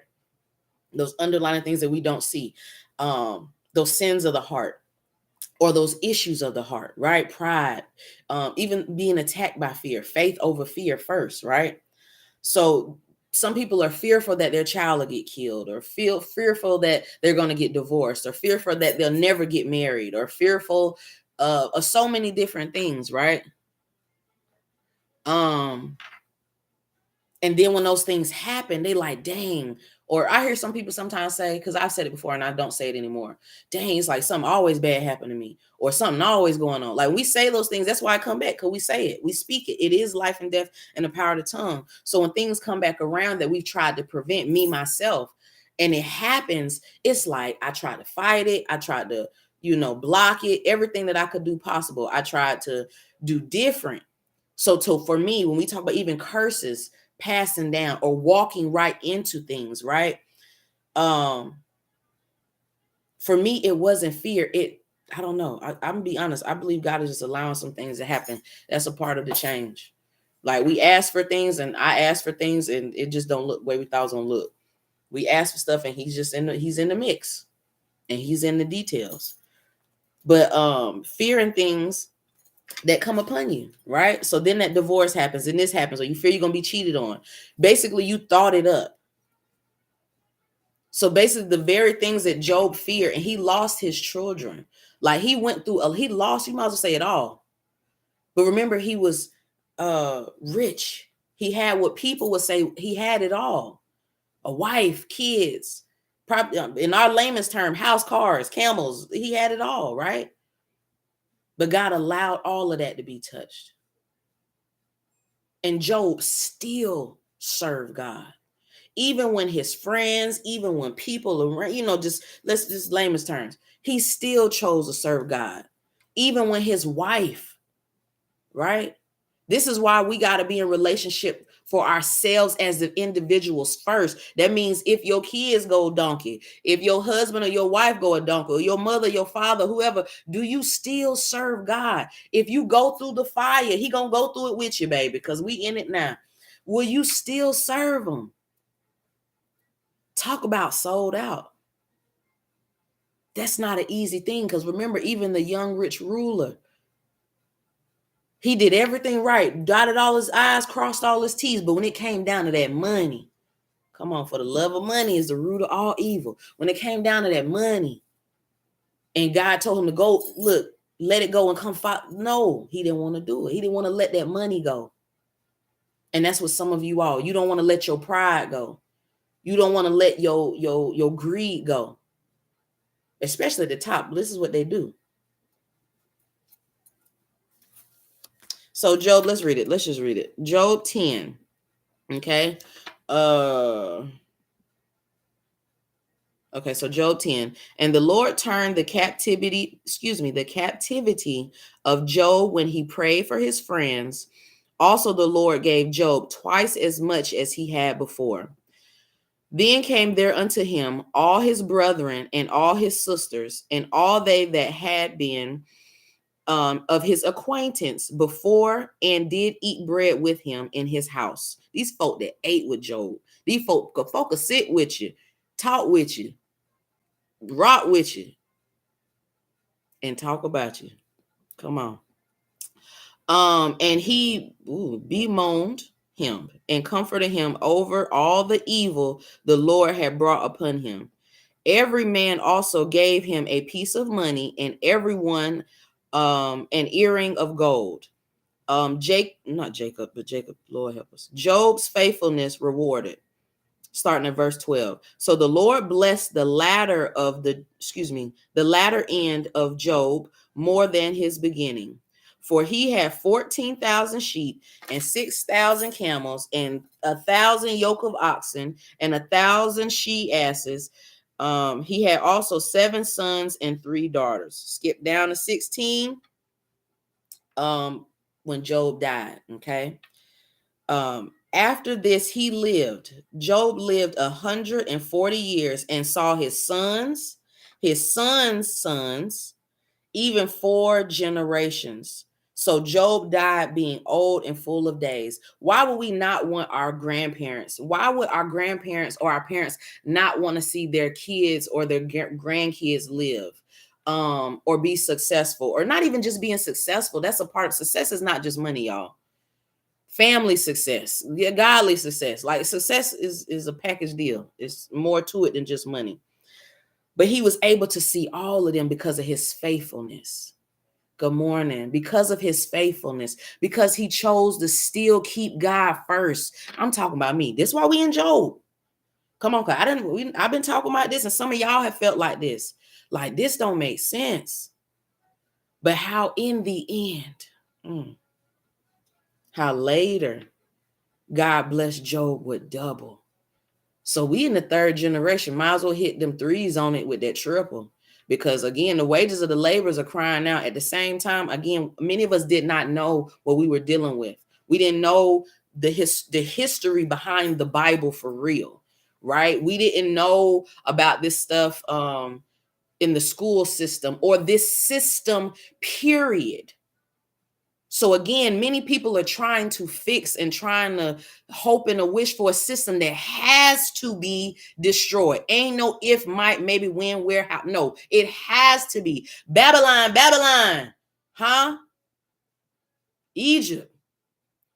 Those underlying things that we don't see. Those sins of the heart, or those issues of the heart, right? Pride, even being attacked by fear, faith over fear first, right? So some people are fearful that their child will get killed, or fearful that they're going to get divorced, or fearful that they'll never get married, or fearful of so many different things, right? And then when those things happen, they like, dang. Or I hear some people sometimes say, because I've said it before and I don't say it anymore, dang, it's like something always bad happened to me, or something always going on. Like, we say those things. That's why I come back, because we say it. We speak it. It is life and death and the power of the tongue. So when things come back around that we've tried to prevent, me, myself, and it happens, it's like I tried to fight it. I tried to, block it. Everything that I could do possible, I tried to do different. So for me, when we talk about even curses, passing down or walking right into things, right? For me, it wasn't fear. I don't know. I'm gonna be honest. I believe God is just allowing some things to happen. That's a part of the change. Like, we ask for things, and I ask for things, and it just don't look the way we thought it was gonna look. We ask for stuff, and he's in the mix, and he's in the details. But fearing things that come upon you, right? So then that divorce happens, and this happens, or you fear you're gonna be cheated on. Basically, you thought it up. So basically, the very things that Job feared, and he lost his children. Like, he went through, he lost, you might as well say it all. But remember, he was rich. He had what people would say, he had it all. A wife, kids, probably, in our layman's term, house, cars, camels. He had it all, right? But God allowed all of that to be touched. And Job still served God. Even when his friends, even when people around, let's just layman's terms, he still chose to serve God. Even when his wife, right? This is why we got to be in relationship for ourselves as the individuals first. That means if your kids go donkey, if your husband or your wife go a donkey, or your mother, your father, whoever, do you still serve God? If you go through the fire, he gonna go through it with you, baby, because we in it now. Will you still serve him? Talk about sold out. That's not an easy thing, because remember, even the young rich ruler, he did everything right, dotted all his I's, crossed all his T's, but when it came down to that money, come on, for the love of money is the root of all evil. When it came down to that money, and God told him to go, look, let it go and come fight. No, he didn't want to do it. He didn't want to let that money go. And that's what some of you all, you don't want to let your pride go. You don't want to let your greed go. Especially at the top. This is what they do. So Job, let's read it. Let's just read it. Job 10. Okay. Okay, so Job 10. And the Lord turned the captivity of Job when he prayed for his friends. Also, the Lord gave Job twice as much as he had before. Then came there unto him all his brethren and all his sisters, and all they that had been of his acquaintance before, and did eat bread with him in his house. These folk that ate with Job. These folk could sit with you, talk with you, rock with you, and talk about you. Come on. And he bemoaned him and comforted him over all the evil the Lord had brought upon him. Every man also gave him a piece of money, and everyone an earring of gold. Jacob, Lord help us. Job's faithfulness rewarded. Starting at verse 12. So the Lord blessed the latter end of Job more than his beginning. For he had 14,000 sheep and 6,000 camels and 1,000 yoke of oxen and 1,000 she asses. He had also 7 sons and 3 daughters. Skip down to 16. When Job died, okay. After this, Job lived 140 years and saw his sons' sons, even 4 generations. So Job died being old and full of days. Why would we not want our grandparents? Why would our grandparents or our parents not want to see their kids or their grandkids live? Or be successful, or not even just being successful. That's a part of success. Is not just money, y'all. Family success, godly success. Like success is a package deal. It's more to it than just money. But he was able to see all of them because of his faithfulness. Good morning. Because of his faithfulness, because he chose to still keep God first. I'm talking about me. This is why we in Job. Come on, I've been talking about this, and some of y'all have felt like this. Like this don't make sense. But how in the end, how later God blessed Job with double. So we in the 3rd generation, might as well hit them 3s on it with that triple. Because again, the wages of the laborers are crying out. At the same time, again, many of us did not know what we were dealing with. We didn't know the history behind the Bible for real, right? We didn't know about this stuff in the school system or this system, period. So again, many people are trying to fix and trying to hope and a wish for a system that has to be destroyed. Ain't no if, might, maybe, when, where, how. No, it has to be. Babylon, huh? Egypt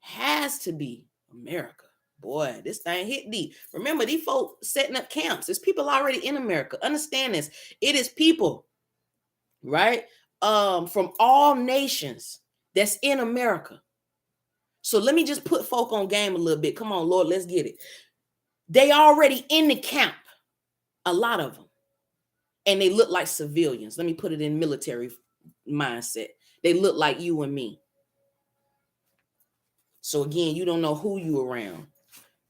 has to be America. Boy, this thing hit deep. Remember, these folk setting up camps. There's people already in America. Understand this. It is people, right? From all nations that's in America. So let me just put folk on game a little bit. Come on, Lord, let's get it. They already in the camp, a lot of them. And they look like civilians. Let me put it in military mindset. They look like you and me. So again, you don't know who you around.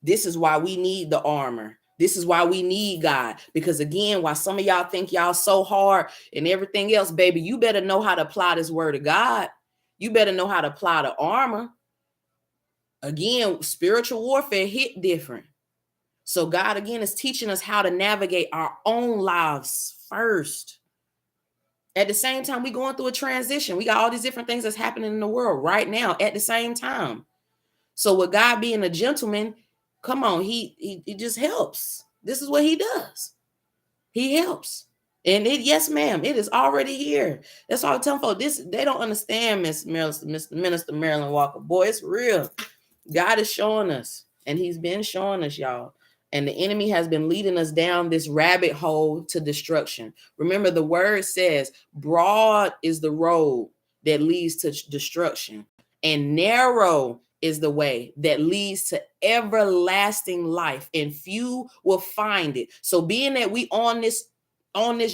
This is why we need the armor. This is why we need God. Because again, while some of y'all think y'all so hard and everything else, baby, you better know how to apply this word of God. You better know how to apply the armor. Again, spiritual warfare hit different. So God, again, is teaching us how to navigate our own lives first. At the same time, we're going through a transition. We got all these different things that's happening in the world right now at the same time. So with God being a gentleman, come on, he just helps. This is what he does. He helps. And yes, ma'am, it is already here. That's all I'm telling folks. They don't understand, Minister Marilyn Walker. Boy, it's real. God is showing us, and he's been showing us, y'all. And the enemy has been leading us down this rabbit hole to destruction. Remember, the word says, broad is the road that leads to destruction, and narrow is the way that leads to everlasting life, and few will find it. So being that we on this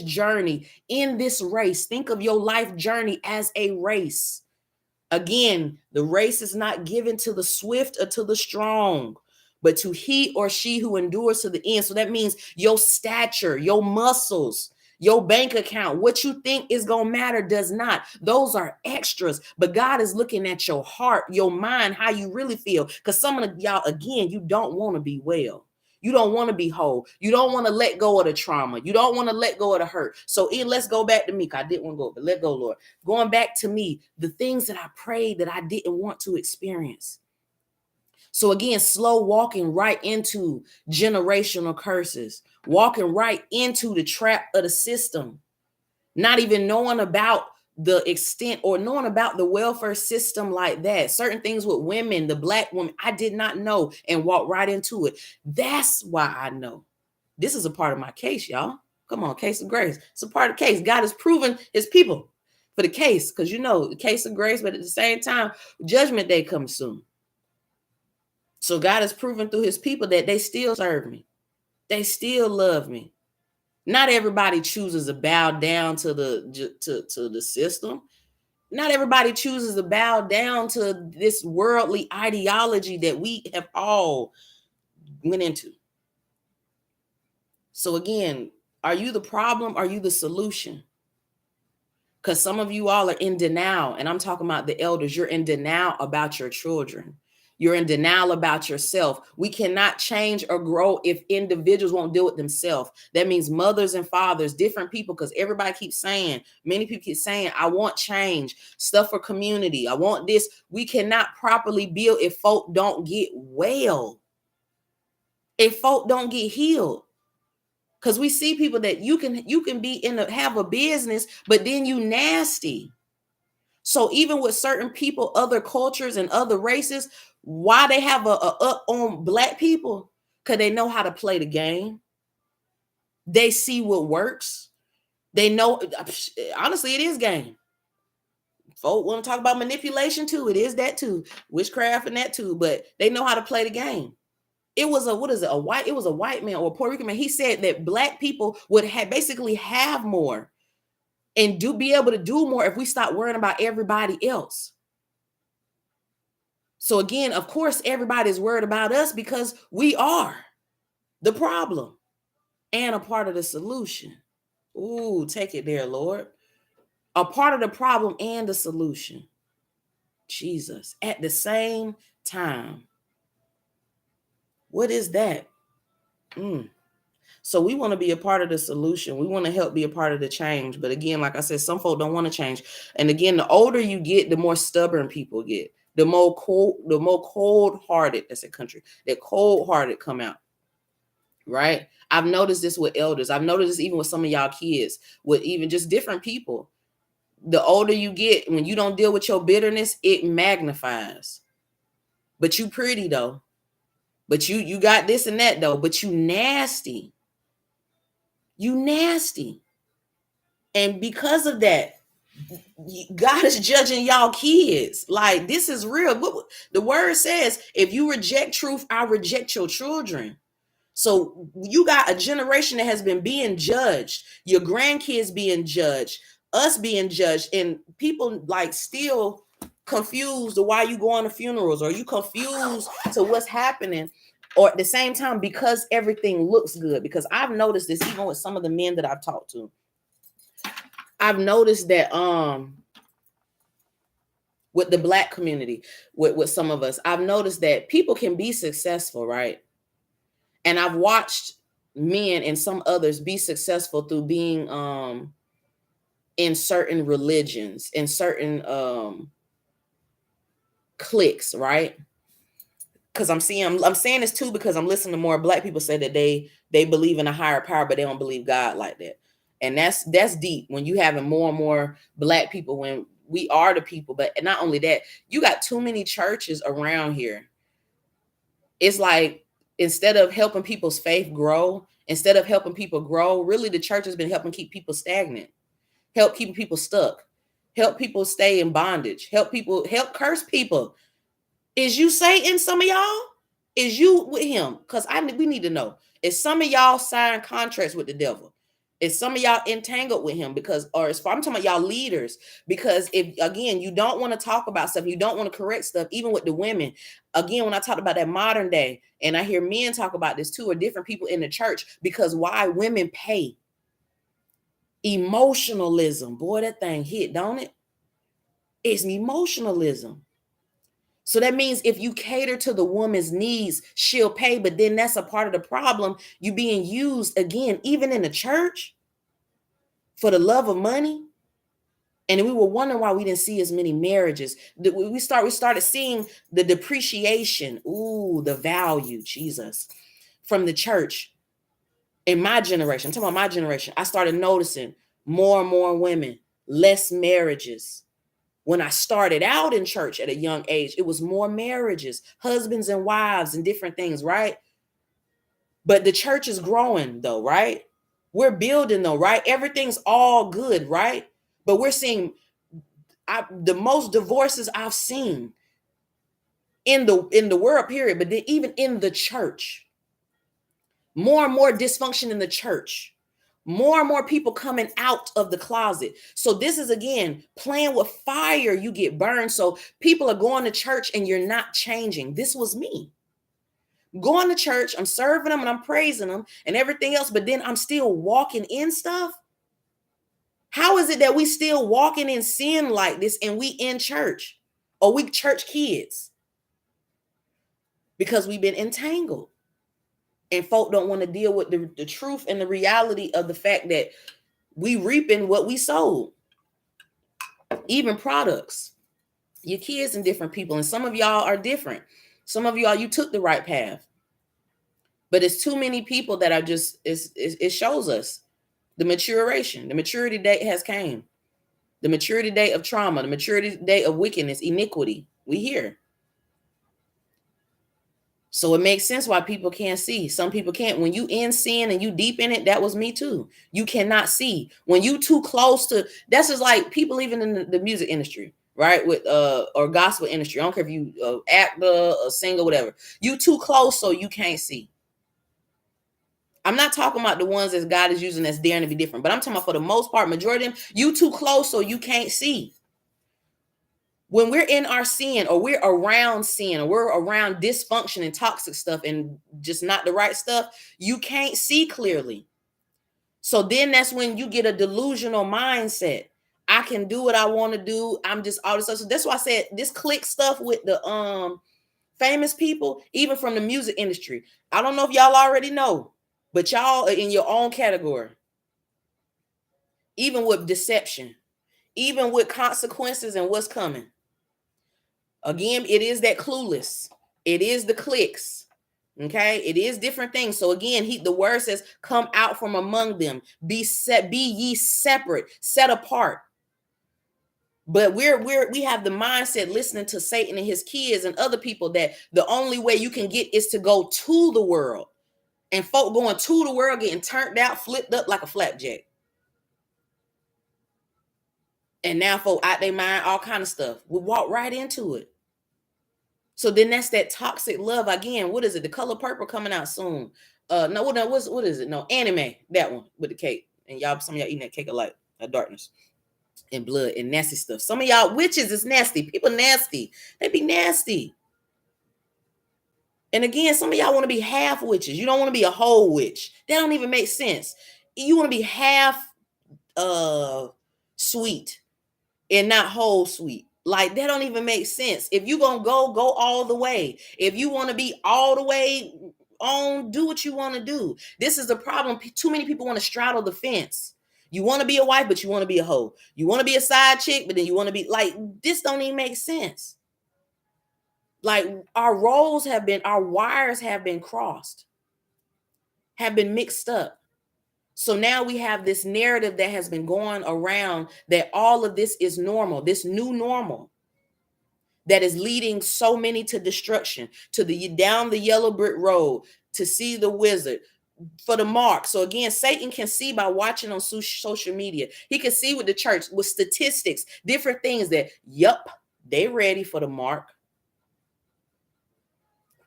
journey, in this race, think of your life journey as a race. Again, the race is not given to the swift or to the strong, but to he or she who endures to the end. So that means your stature, your muscles, your bank account, what you think is going to matter does not. Those are extras. But God is looking at your heart, your mind, how you really feel. Because some of y'all, again, you don't want to be well. You don't want to be whole. You don't want to let go of the trauma. You don't want to let go of the hurt. So let's go back to me. I didn't want to go, but let go, Lord. Going back to me, the things that I prayed that I didn't want to experience. So again, slow walking right into generational curses, walking right into the trap of the system, not even knowing about the extent or knowing about the welfare system like that. Certain things with women, the Black woman, I did not know and walked right into it. That's why I know. This is a part of my case, y'all. Come on, case of grace. It's a part of the case. God has proven his people for the case, because the case of grace, but at the same time, judgment day comes soon. So God has proven through his people that they still serve me. They still love me. Not everybody chooses to bow down to the system. Not everybody chooses to bow down to this worldly ideology that we have all went into. So again, are you the problem? Are you the solution? Because some of you all are in denial, and I'm talking about the elders. You're in denial about your children. You're in denial about yourself. We cannot change or grow if individuals won't deal with themselves. That means mothers and fathers, different people, because everybody keeps saying, many people keep saying, I want change, stuff for community. I want this. We cannot properly build if folk don't get well, if folk don't get healed. Because we see people that you can be have a business, but then you nasty. So even with certain people, other cultures and other races, why they have a up on Black people? Because they know how to play the game. They see what works. They know, honestly, it is game. Folk want to talk about manipulation too. It is that too. Witchcraft and that too. But they know how to play the game. It was a white man or a Puerto Rican man. He said that Black people would basically have more and be able to do more if we stop worrying about everybody else. So again, of course, everybody's worried about us because we are the problem and a part of the solution. Ooh, take it there, Lord. A part of the problem and the solution. Jesus, at the same time. What is that? So we want to be a part of the solution. We want to help be a part of the change. But again, like I said, some folk don't want to change. And again, the older you get, the more stubborn people get. The more cold-hearted, that's a country, that cold-hearted come out, right? I've noticed this with elders. I've noticed this even with some of y'all kids, with even just different people. The older you get, when you don't deal with your bitterness, it magnifies. But you pretty though. But you got this and that though. But you nasty. You nasty. And because of that, God is judging y'all kids. Like, this is real. The word says, if you reject truth, I reject your children. So you got a generation that has been being judged, your grandkids being judged, us being judged, and people like still confused to why you go to funerals, or you confused to what's happening. Or at the same time, because everything looks good. Because I've noticed this even with some of the men that I've talked to. I've noticed that with the Black community, with some of us, I've noticed that people can be successful, right? And I've watched men and some others be successful through being in certain religions, in certain cliques, right? Because I'm saying this too because I'm listening to more Black people say that they believe in a higher power, but they don't believe God like that. And that's deep when you having more and more Black people, when we are the people. But not only that, you got too many churches around here. It's like, instead of helping people's faith grow, really the church has been helping keep people stagnant, help keep people stuck, help people stay in bondage, help curse people. Is you Satan, some of y'all? Is you with him? Because we need to know. Is some of y'all sign contracts with the devil? Is some of y'all entangled with him because, or as far I'm talking about y'all leaders, because if again, you don't want to talk about stuff, you don't want to correct stuff, even with the women. Again, when I talked about that modern day, and I hear men talk about this too, or different people in the church, because why women pay. Emotionalism, boy, that thing hit, don't it? It's emotionalism. So that means if you cater to the woman's needs, she'll pay. But then that's a part of the problem. You being used again, even in the church, for the love of money. And we were wondering why we didn't see as many marriages. We started seeing the depreciation, the value, Jesus, from the church. In my generation, I'm talking about my generation, I started noticing more and more women, less marriages. When I started out in church at a young age, it was more marriages, husbands and wives and different things, right? But the church is growing though, right? We're building though, right? Everything's all good, right? But we're seeing the most divorces I've seen in the world, period, but then even in the church. More and more dysfunction in the church. More and more people coming out of the closet. So this is, again, playing with fire, you get burned. So people are going to church and you're not changing. This was me. Going to church, I'm serving them and I'm praising them and everything else, but then I'm still walking in stuff. How is it that we still walking in sin like this and we in church? Or we church kids? Because we've been entangled. And folk don't want to deal with the truth and the reality of the fact that we reaping what we sold. Even products. Your kids and different people. And some of y'all are different. Some of y'all, you took the right path. But it's too many people that are just, it shows us the maturation. The maturity date has came. The maturity date of trauma. The maturity date of wickedness, iniquity. We here. So it makes sense why people can't see. Some people can't. When you in sin and you deep in it, that was me too. You cannot see. When you too close to, that's just like people even in the music industry, right? With or gospel industry. I don't care if you actor or singer, whatever. You too close so you can't see. I'm not talking about the ones that God is using that's daring to be different, but I'm talking about for the most part, majority of them, you too close so you can't see. When we're in our sin or we're around sin or we're around dysfunction and toxic stuff and just not the right stuff, you can't see clearly. So then that's when you get a delusional mindset. I can do what I want to do. I'm just all this stuff. So that's why I said this click stuff with the famous people, even from the music industry. I don't know if y'all already know, but y'all are in your own category. Even with deception, even with consequences and what's coming. Again, it is that clueless. It is the clicks. Okay, it is different things. So again, the word says, "Come out from among them, be ye separate, set apart." But we have the mindset listening to Satan and his kids and other people that the only way you can get is to go to the world, and folk going to the world getting turned out, flipped up like a flapjack. And now folk out their mind, all kind of stuff. We walk right into it. So then that's that toxic love again. What is it? The Color Purple coming out soon. No, what is it? No, Anime, that one with the cake. And y'all, some of y'all eating that cake of light, of darkness and blood and nasty stuff. Some of y'all witches is nasty. People nasty. They be nasty. And again, some of y'all want to be half witches. You don't want to be a whole witch. That don't even make sense. You want to be half sweet and not whole sweet. Like that don't even make sense. If you gonna go all the way. If you want to be all the way on, do what you want to do. This is the problem. Too many people want to straddle the fence. You want to be a wife, but you want to be a hoe. You want to be a side chick, but then you want to be like, this don't even make sense. Like our roles have been, our wires have been crossed, have been mixed up. So now we have this narrative that has been going around that all of this is normal, this new normal that is leading so many to destruction, to the down the yellow brick road, to see the wizard, for the mark. So again, Satan can see by watching on social media. He can see with the church, with statistics, different things that, yup, they ready for the mark.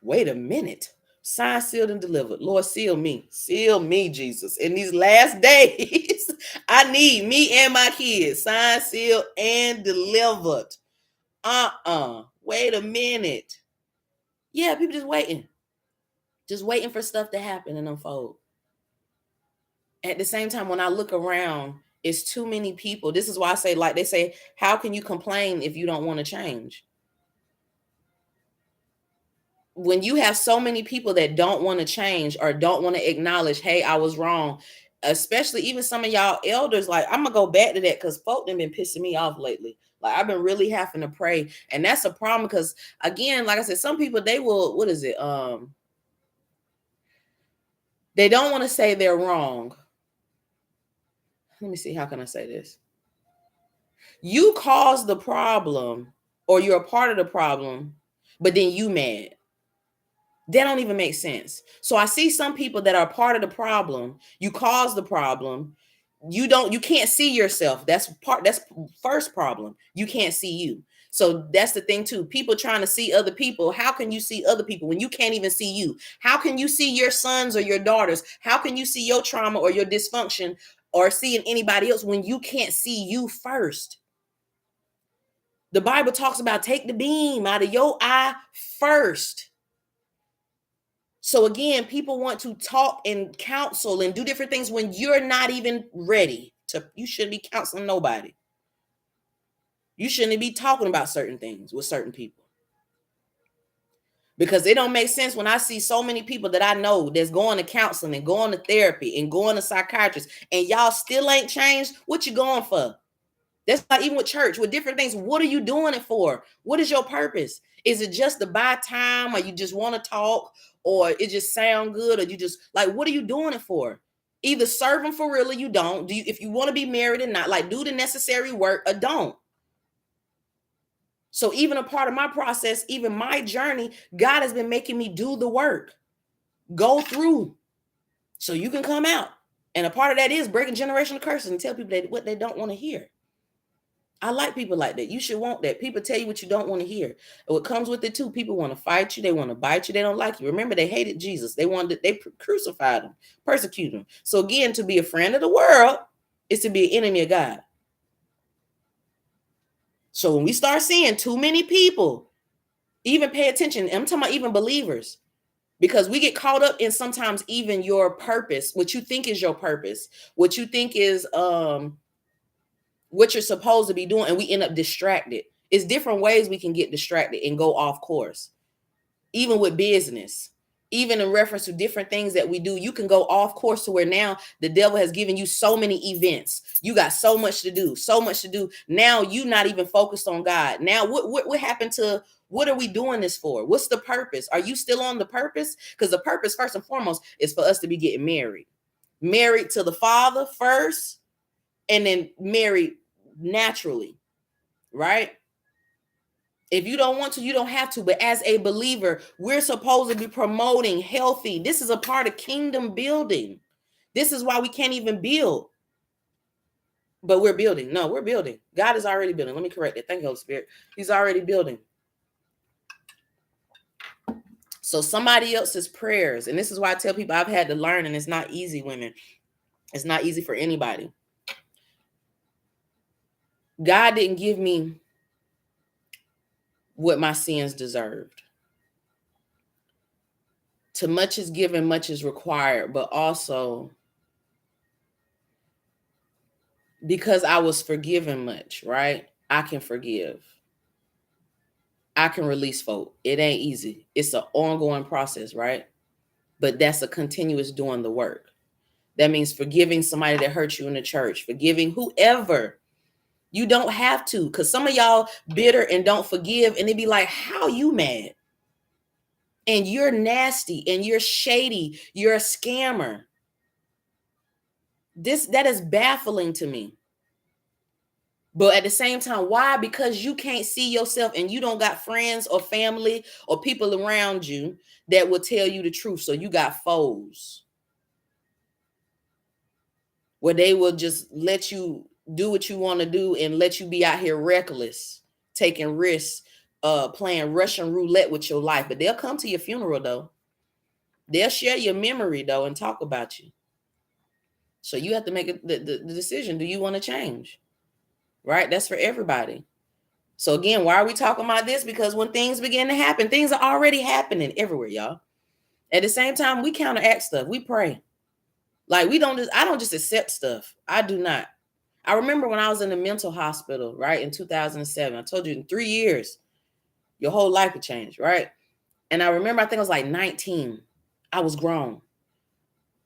Wait a minute. Signed, sealed, and delivered. Lord, seal me. Seal me, Jesus. In these last days, I need me and my kids signed, sealed, and delivered. Wait a minute. Yeah, people just waiting. Just waiting for stuff to happen and unfold. At the same time, when I look around, it's too many people. This is why I say, like they say, how can you complain if you don't want to change? When you have so many people that don't want to change or don't want to acknowledge, hey, I was wrong, especially even some of y'all elders, like I'm gonna go back to that because folk have been pissing me off lately. Like I've been really having to pray, and that's a problem because again, like I said, some people they will, what is it? They don't want to say they're wrong. Let me see, how can I say this? You caused the problem, or you're a part of the problem, but then you mad. That don't even make sense. So I see some people that are part of the problem. You cause the problem. You can't see yourself. That's first problem. You can't see you. So that's the thing too. People trying to see other people. How can you see other people when you can't even see you? How can you see your sons or your daughters? How can you see your trauma or your dysfunction or seeing anybody else when you can't see you first? The Bible talks about take the beam out of your eye first. So again, people want to talk and counsel and do different things when you're not even ready to. You shouldn't be counseling nobody. You shouldn't be talking about certain things with certain people. Because it don't make sense when I see so many people that I know that's going to counseling and going to therapy and going to psychiatrists and y'all still ain't changed. What you going for? That's not even with church, with different things. What are you doing it for? What is your purpose? Is it just to buy time, or you just want to talk, or it just sound good, or you just like, what are you doing it for? Either serve them for real or you don't. If you want to be married or not, like do the necessary work or don't. So even a part of my process, even my journey, God has been making me do the work, go through so you can come out. And a part of that is breaking generational curses and tell people what they don't want to hear. I like people like that. You should want that. People tell you what you don't want to hear. And what comes with it too, people want to fight you. They want to bite you. They don't like you. Remember, they hated Jesus. They crucified him, persecuted him. So again, to be a friend of the world is to be an enemy of God. So when we start seeing too many people, even pay attention. I'm talking about even believers, because we get caught up in sometimes even your purpose, what you think is your purpose, what you think is what you're supposed to be doing, and we end up distracted. It's different ways we can get distracted and go off course. Even with business, even in reference to different things that we do, you can go off course to where now the devil has given you so many events. You got so much to do, so much to do. Now you're not even focused on God. Now what happened to, what are we doing this for? What's the purpose? Are you still on the purpose? Because the purpose first and foremost is for us to be getting married to the Father first, and then married naturally, right? If you don't want to, you don't have to. But as a believer, we're supposed to be promoting healthy. This is a part of kingdom building. This is why we can't even build. But we're building. No, we're building. God is already building. Let me correct it. Thank you, Holy Spirit. He's already building. So somebody else's prayers, and this is why I tell people I've had to learn, and it's not easy, women. It's not easy for anybody. God didn't give me what my sins deserved. To much is given, much is required, but also because I was forgiven much, right? I can forgive. I can release folk. It ain't easy. It's an ongoing process, right? But that's a continuous doing the work. That means forgiving somebody that hurt you in the church, forgiving whoever. You don't have to, because some of y'all bitter and don't forgive, and they be like, how you mad? And you're nasty and you're shady. You're a scammer. That is baffling to me. But at the same time, why? Because you can't see yourself and you don't got friends or family or people around you that will tell you the truth. So you got foes where they will just let you do what you want to do and let you be out here reckless, taking risks, playing Russian roulette with your life. But they'll come to your funeral though. They'll share your memory though and talk about you. So you have to make the decision. Do you want to change? Right? That's for everybody. So again, why are we talking about this? Because when things begin to happen, things are already happening everywhere, y'all. At the same time, we counteract stuff. We pray. Like I don't just accept stuff. I do not. I remember when I was in the mental hospital, right, in 2007. I told you in 3 years, your whole life would change, right? And I remember, I think I was like 19. I was grown.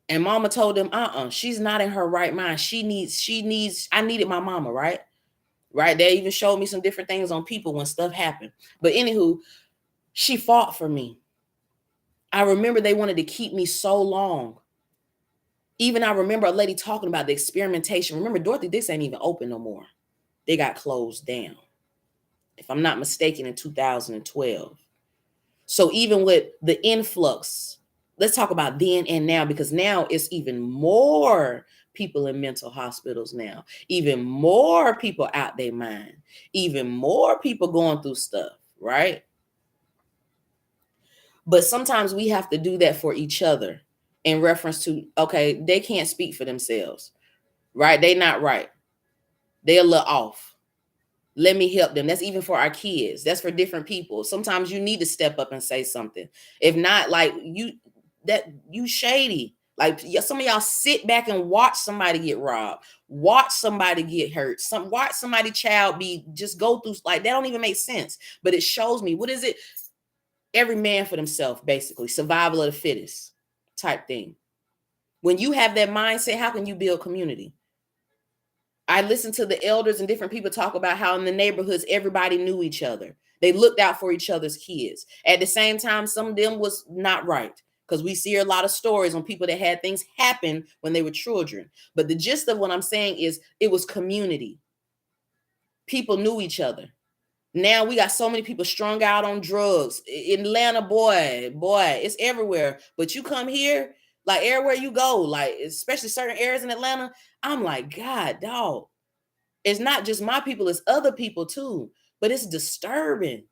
And mama told them, she's not in her right mind. I needed my mama, right? Right. They even showed me some different things on people when stuff happened. But anywho, she fought for me. I remember they wanted to keep me so long. Even I remember a lady talking about the experimentation. Remember, Dorothy Dix ain't even open no more. They got closed down, if I'm not mistaken, in 2012. So even with the influx, let's talk about then and now, because now it's even more people in mental hospitals now, even more people out their mind, even more people going through stuff, right? But sometimes we have to do that for each other in reference to, okay, they can't speak for themselves, right? They not right. They're a little off. Let me help them. That's even for our kids. That's for different people. Sometimes you need to step up and say something. If not, like you shady. Like some of y'all sit back and watch somebody get robbed, watch somebody get hurt, watch somebody child just go through, like that don't even make sense. But it shows me, what is it? Every man for themselves, basically. Survival of the fittest type thing. When you have that mindset, how can you build community? I listened to the elders and different people talk about how in the neighborhoods, everybody knew each other. They looked out for each other's kids. At the same time, some of them was not right, because we see a lot of stories on people that had things happen when they were children. But the gist of what I'm saying is it was community. People knew each other. Now we got so many people strung out on drugs. In Atlanta, boy, it's everywhere. But you come here, like everywhere you go, like especially certain areas in Atlanta, I'm like, God, dog. It's not just my people, it's other people too. But it's disturbing.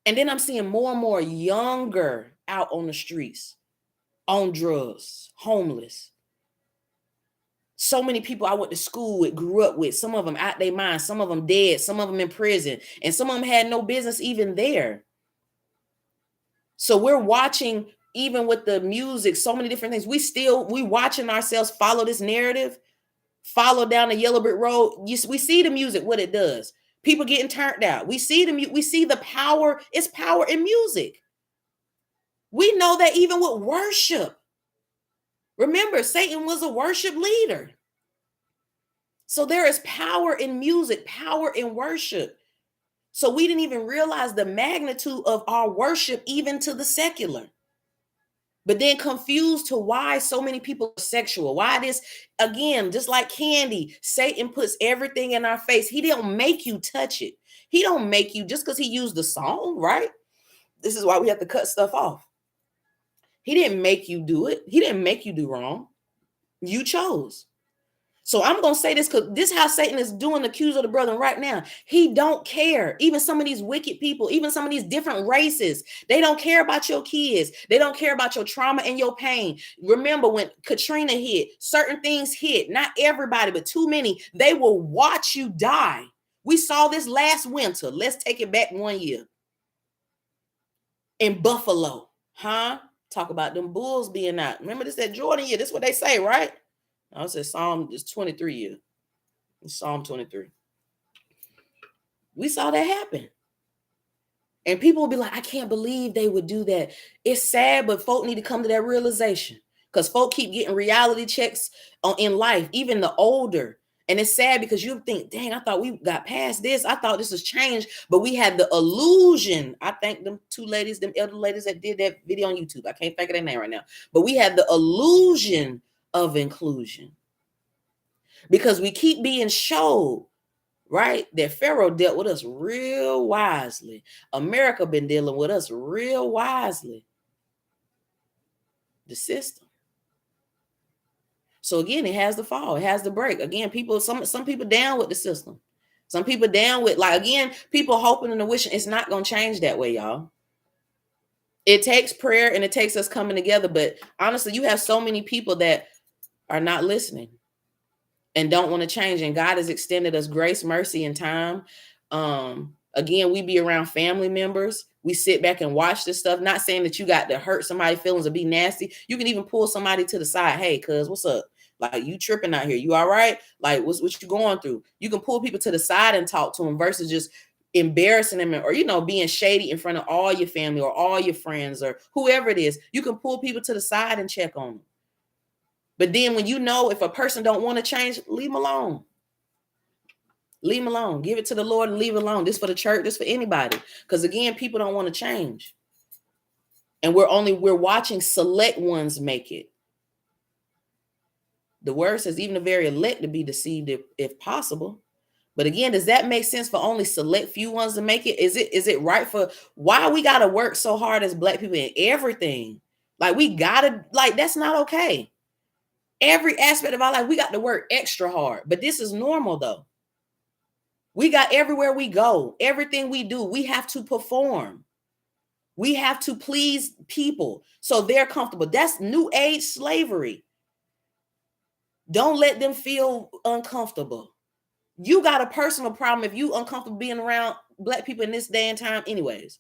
And then I'm seeing more and more younger out on the streets, on drugs, homeless. So many people I went to school with, grew up with, some of them out their mind, some of them dead, some of them in prison, and some of them had no business even there. So we're watching, even with the music, so many different things. We watching ourselves follow this narrative, follow down the yellow brick road. We see the music, what it does. People getting turned out. We see the power. It's power in music. We know that even with worship. Remember, Satan was a worship leader. So there is power in music, power in worship. So we didn't even realize the magnitude of our worship, even to the secular. But then confused to why so many people are sexual. Why this, again, just like candy, Satan puts everything in our face. He don't make you touch it. He don't make you, just because he used the song, right? This is why we have to cut stuff off. He didn't make you do it. He didn't make you do wrong. You chose. So I'm going to say this, because this is how Satan is doing the accuser of the brethren right now. He don't care. Even some of these wicked people, even some of these different races, they don't care about your kids. They don't care about your trauma and your pain. Remember when Katrina hit, certain things hit, not everybody, but too many. They will watch you die. We saw this last winter. Let's take it back 1 year. In Buffalo, Talk about them bulls being out. Remember this, that Jordan year. This is what they say, right? I said Psalm is 23 year. It's Psalm 23. We saw that happen. And people will be like, I can't believe they would do that. It's sad, but folk need to come to that realization, because folk keep getting reality checks in life, even the older. And it's sad because you think, dang, I thought we got past this. I thought this was changed, but we had the illusion. I thank them two ladies, them elder ladies that did that video on YouTube. I can't think of their name right now, but we had the illusion of inclusion, because we keep being showed, right, that Pharaoh dealt with us real wisely. America been dealing with us real wisely. The system. So again, it has to fall. It has to break. Again, some people down with the system. Some people down with, like, again, people hoping and wishing. It's not going to change that way, y'all. It takes prayer and it takes us coming together. But honestly, you have so many people that are not listening and don't want to change. And God has extended us grace, mercy, and time. Again, we be around family members. We sit back and watch this stuff. Not saying that you got to hurt somebody's feelings or be nasty. You can even pull somebody to the side. Hey, cuz, what's up? Like, you tripping out here. You all right? Like, what you going through? You can pull people to the side and talk to them versus just embarrassing them or, being shady in front of all your family or all your friends or whoever it is. You can pull people to the side and check on them. But then when if a person don't want to change, leave them alone. Leave them alone. Give it to the Lord and leave it alone. This for the church, this for anybody. Because again, people don't want to change. And we're watching select ones make it. The word says even the very elect to be deceived if possible. But again, does that make sense for only select few ones to make it? Is it right for why we gotta work so hard as Black people in everything? Like we gotta, like, that's not okay. Every aspect of our life, we got to work extra hard. But this is normal though. We got everywhere we go, everything we do, we have to perform. We have to please people so they're comfortable. That's new age slavery. Don't let them feel uncomfortable. You got a personal problem if you uncomfortable being around Black people in this day and time anyways.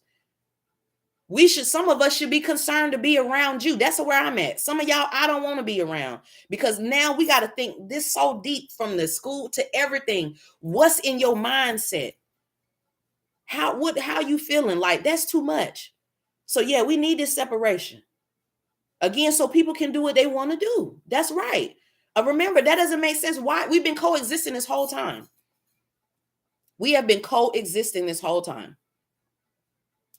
Some of us should be concerned to be around you. That's where I'm at. Some of y'all, I don't want to be around because now we got to think this so deep from the school to everything. What's in your mindset? How you feeling? Like, that's too much. So yeah, we need this separation. Again, so people can do what they want to do. That's right. Remember, that doesn't make sense. Why? We've been coexisting this whole time. We have been coexisting this whole time.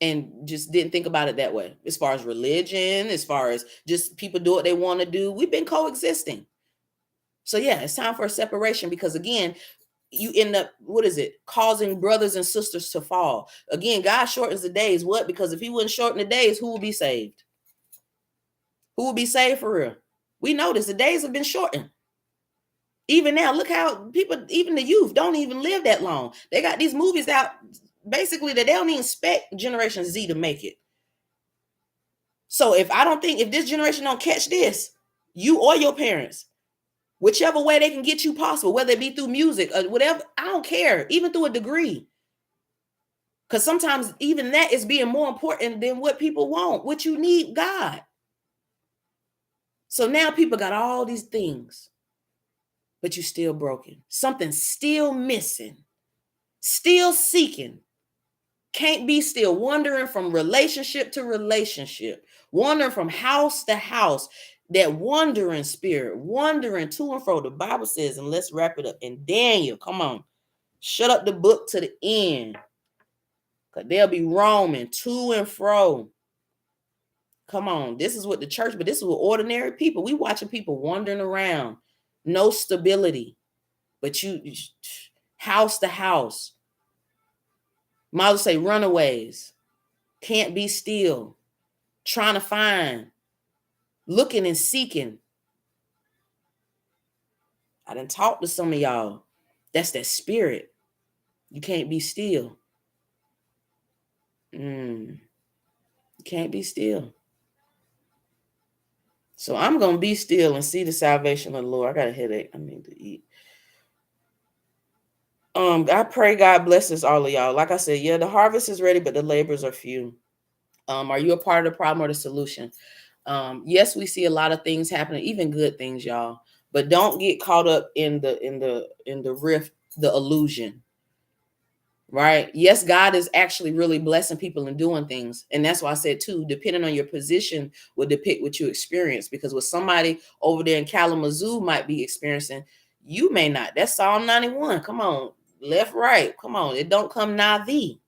And just didn't think about it that way. As far as religion, as far as just people do what they want to do, we've been coexisting. So yeah, it's time for a separation because again, you end up, causing brothers and sisters to fall. Again, God shortens the days. What? Because if he wouldn't shorten the days, who will be saved? Who will be saved for real? We notice the days have been shortened. Even now, look how people, even the youth, don't even live that long. They got these movies out basically that they don't even expect Generation Z to make it. So if this generation don't catch this, you or your parents, whichever way they can get you possible, whether it be through music or whatever, I don't care, even through a degree. Because sometimes even that is being more important than what people want. What you need, God. So now people got all these things, but you're still broken. Something's still missing, still seeking. Can't be still, wandering from relationship to relationship, wandering from house to house. That wandering spirit, wandering to and fro. The Bible says, and let's wrap it up. And Daniel, come on, shut up the book to the end. Because they'll be roaming to and fro. Come on, this is what the church, but this is what ordinary people. We watching people wandering around. No stability. But you house to house. Might as well say runaways. Can't be still. Trying to find. Looking and seeking. I done talked to some of y'all. That's that spirit. You can't be still. You can't be still. So I'm going to be still and see the salvation of the Lord. I got a headache. I need to eat. I pray God blesses all of y'all. Like I said, yeah, the harvest is ready, but the laborers are few. Are you a part of the problem or the solution? Yes, we see a lot of things happening, even good things, y'all. But don't get caught up in the rift, the illusion. Right? Yes, God is actually really blessing people and doing things. And that's why I said too, depending on your position will depict what you experience. Because what somebody over there in Kalamazoo might be experiencing, you may not. That's Psalm 91. Come on. Left, right. Come on. It don't come nigh thee.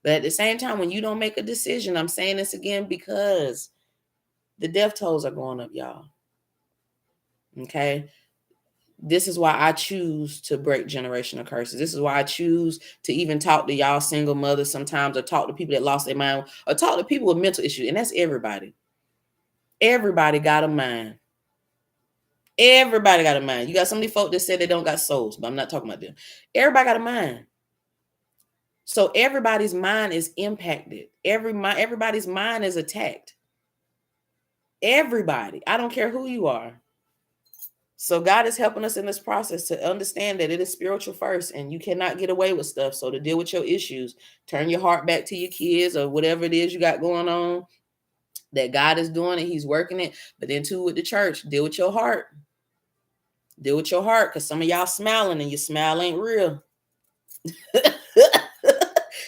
But at the same time, when you don't make a decision, I'm saying this again because the death tolls are going up, y'all. Okay? This is why I choose to break generational curses. This is why I choose to even talk to y'all single mothers sometimes, or talk to people that lost their mind, or talk to people with mental issues. And that's everybody. Everybody got a mind. Everybody got a mind. You got so many folk that say they don't got souls, but I'm not talking about them. Everybody got a mind. So everybody's mind is impacted. Everybody's mind is attacked. Everybody. I don't care who you are. So God is helping us in this process to understand that it is spiritual first, and you cannot get away with stuff. So to deal with your issues, turn your heart back to your kids or whatever it is you got going on, that God is doing it. He's working it. But then too with the church, deal with your heart. Deal with your heart, because some of y'all smiling and your smile ain't real.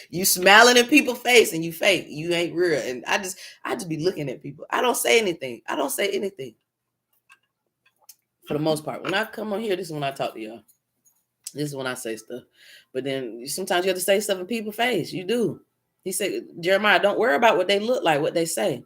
You smiling in people's face and you fake. You ain't real. And I just be looking at people. I don't say anything. I don't say anything. For the most part. When I come on here, this is when I talk to y'all. This is when I say stuff. But then sometimes you have to say stuff in people's face. You do. He said, Jeremiah, don't worry about what they look like, what they say.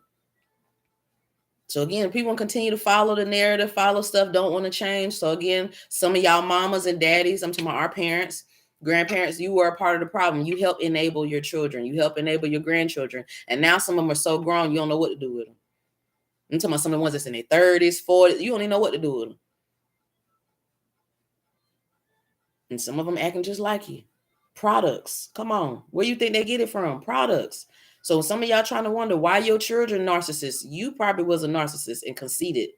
So again, people continue to follow the narrative, follow stuff, don't want to change. So again, some of y'all mamas and daddies, I'm talking about our parents, grandparents, you were a part of the problem. You help enable your children. You help enable your grandchildren. And now some of them are so grown, you don't know what to do with them. I'm talking about some of the ones that's in their 30s, 40s. You don't even know what to do with them. And some of them acting just like you. Products. Come on. Where you think they get it from? Products. So some of y'all trying to wonder why your children narcissists. You probably was a narcissist and conceited.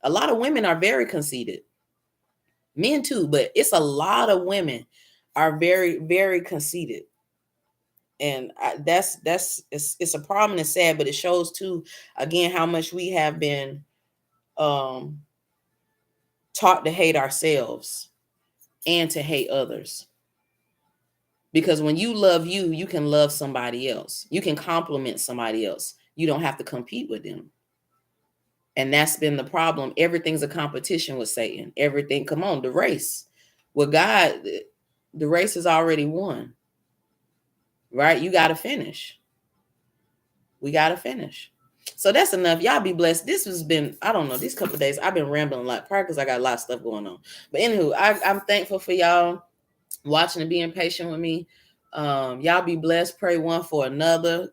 A lot of women are very conceited. Men too, but it's a lot of women are very, very conceited. And it's a problem and it's sad, but it shows too, again, how much we have been taught to hate ourselves and to hate others. Because when you love you, you can love somebody else. You can compliment somebody else. You don't have to compete with them. And that's been the problem. Everything's a competition with Satan. Everything, come on, the race. With God, the race is already won. Right? You got to finish. We got to finish. So that's enough. Y'all be blessed. This has been, I don't know, these couple of days, I've been rambling a lot, probably because I got a lot of stuff going on. But anywho, I'm thankful for y'all watching and being patient with me. Y'all be blessed. Pray one for another.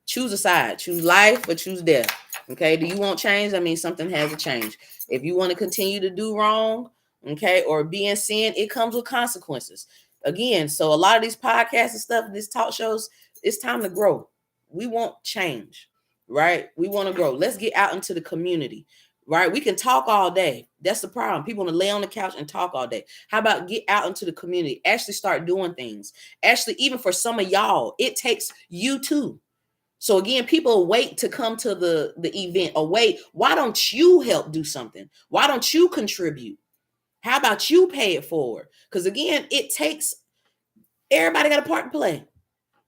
Choose a side. Choose life or choose death. Okay. Do you want change? That means something has to change. If you want to continue to do wrong, okay, or be in sin, it comes with consequences. Again, so a lot of these podcasts and stuff, these talk shows, it's time to grow. We want change, right? We want to grow. Let's get out into the community. Right? We can talk all day. That's the problem. People want to lay on the couch and talk all day. How about get out into the community? Actually start doing things. Actually, even for some of y'all, it takes you too. So again, people wait to come to the event or wait. Why don't you help do something? Why don't you contribute? How about you pay it forward? Because again, it takes, everybody got a part to play.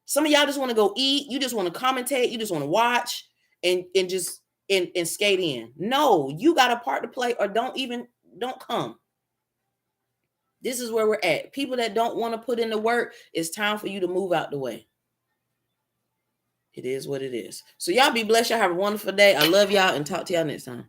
Some of y'all just want to go eat. You just want to commentate. You just want to watch and just and skate in. No, you got a part to play, or don't come. This is where we're at. People that don't want to put in the work, it's time for you to move out the way. It is what it is. So y'all be blessed. Y'all have a wonderful day. I love y'all and talk to y'all next time.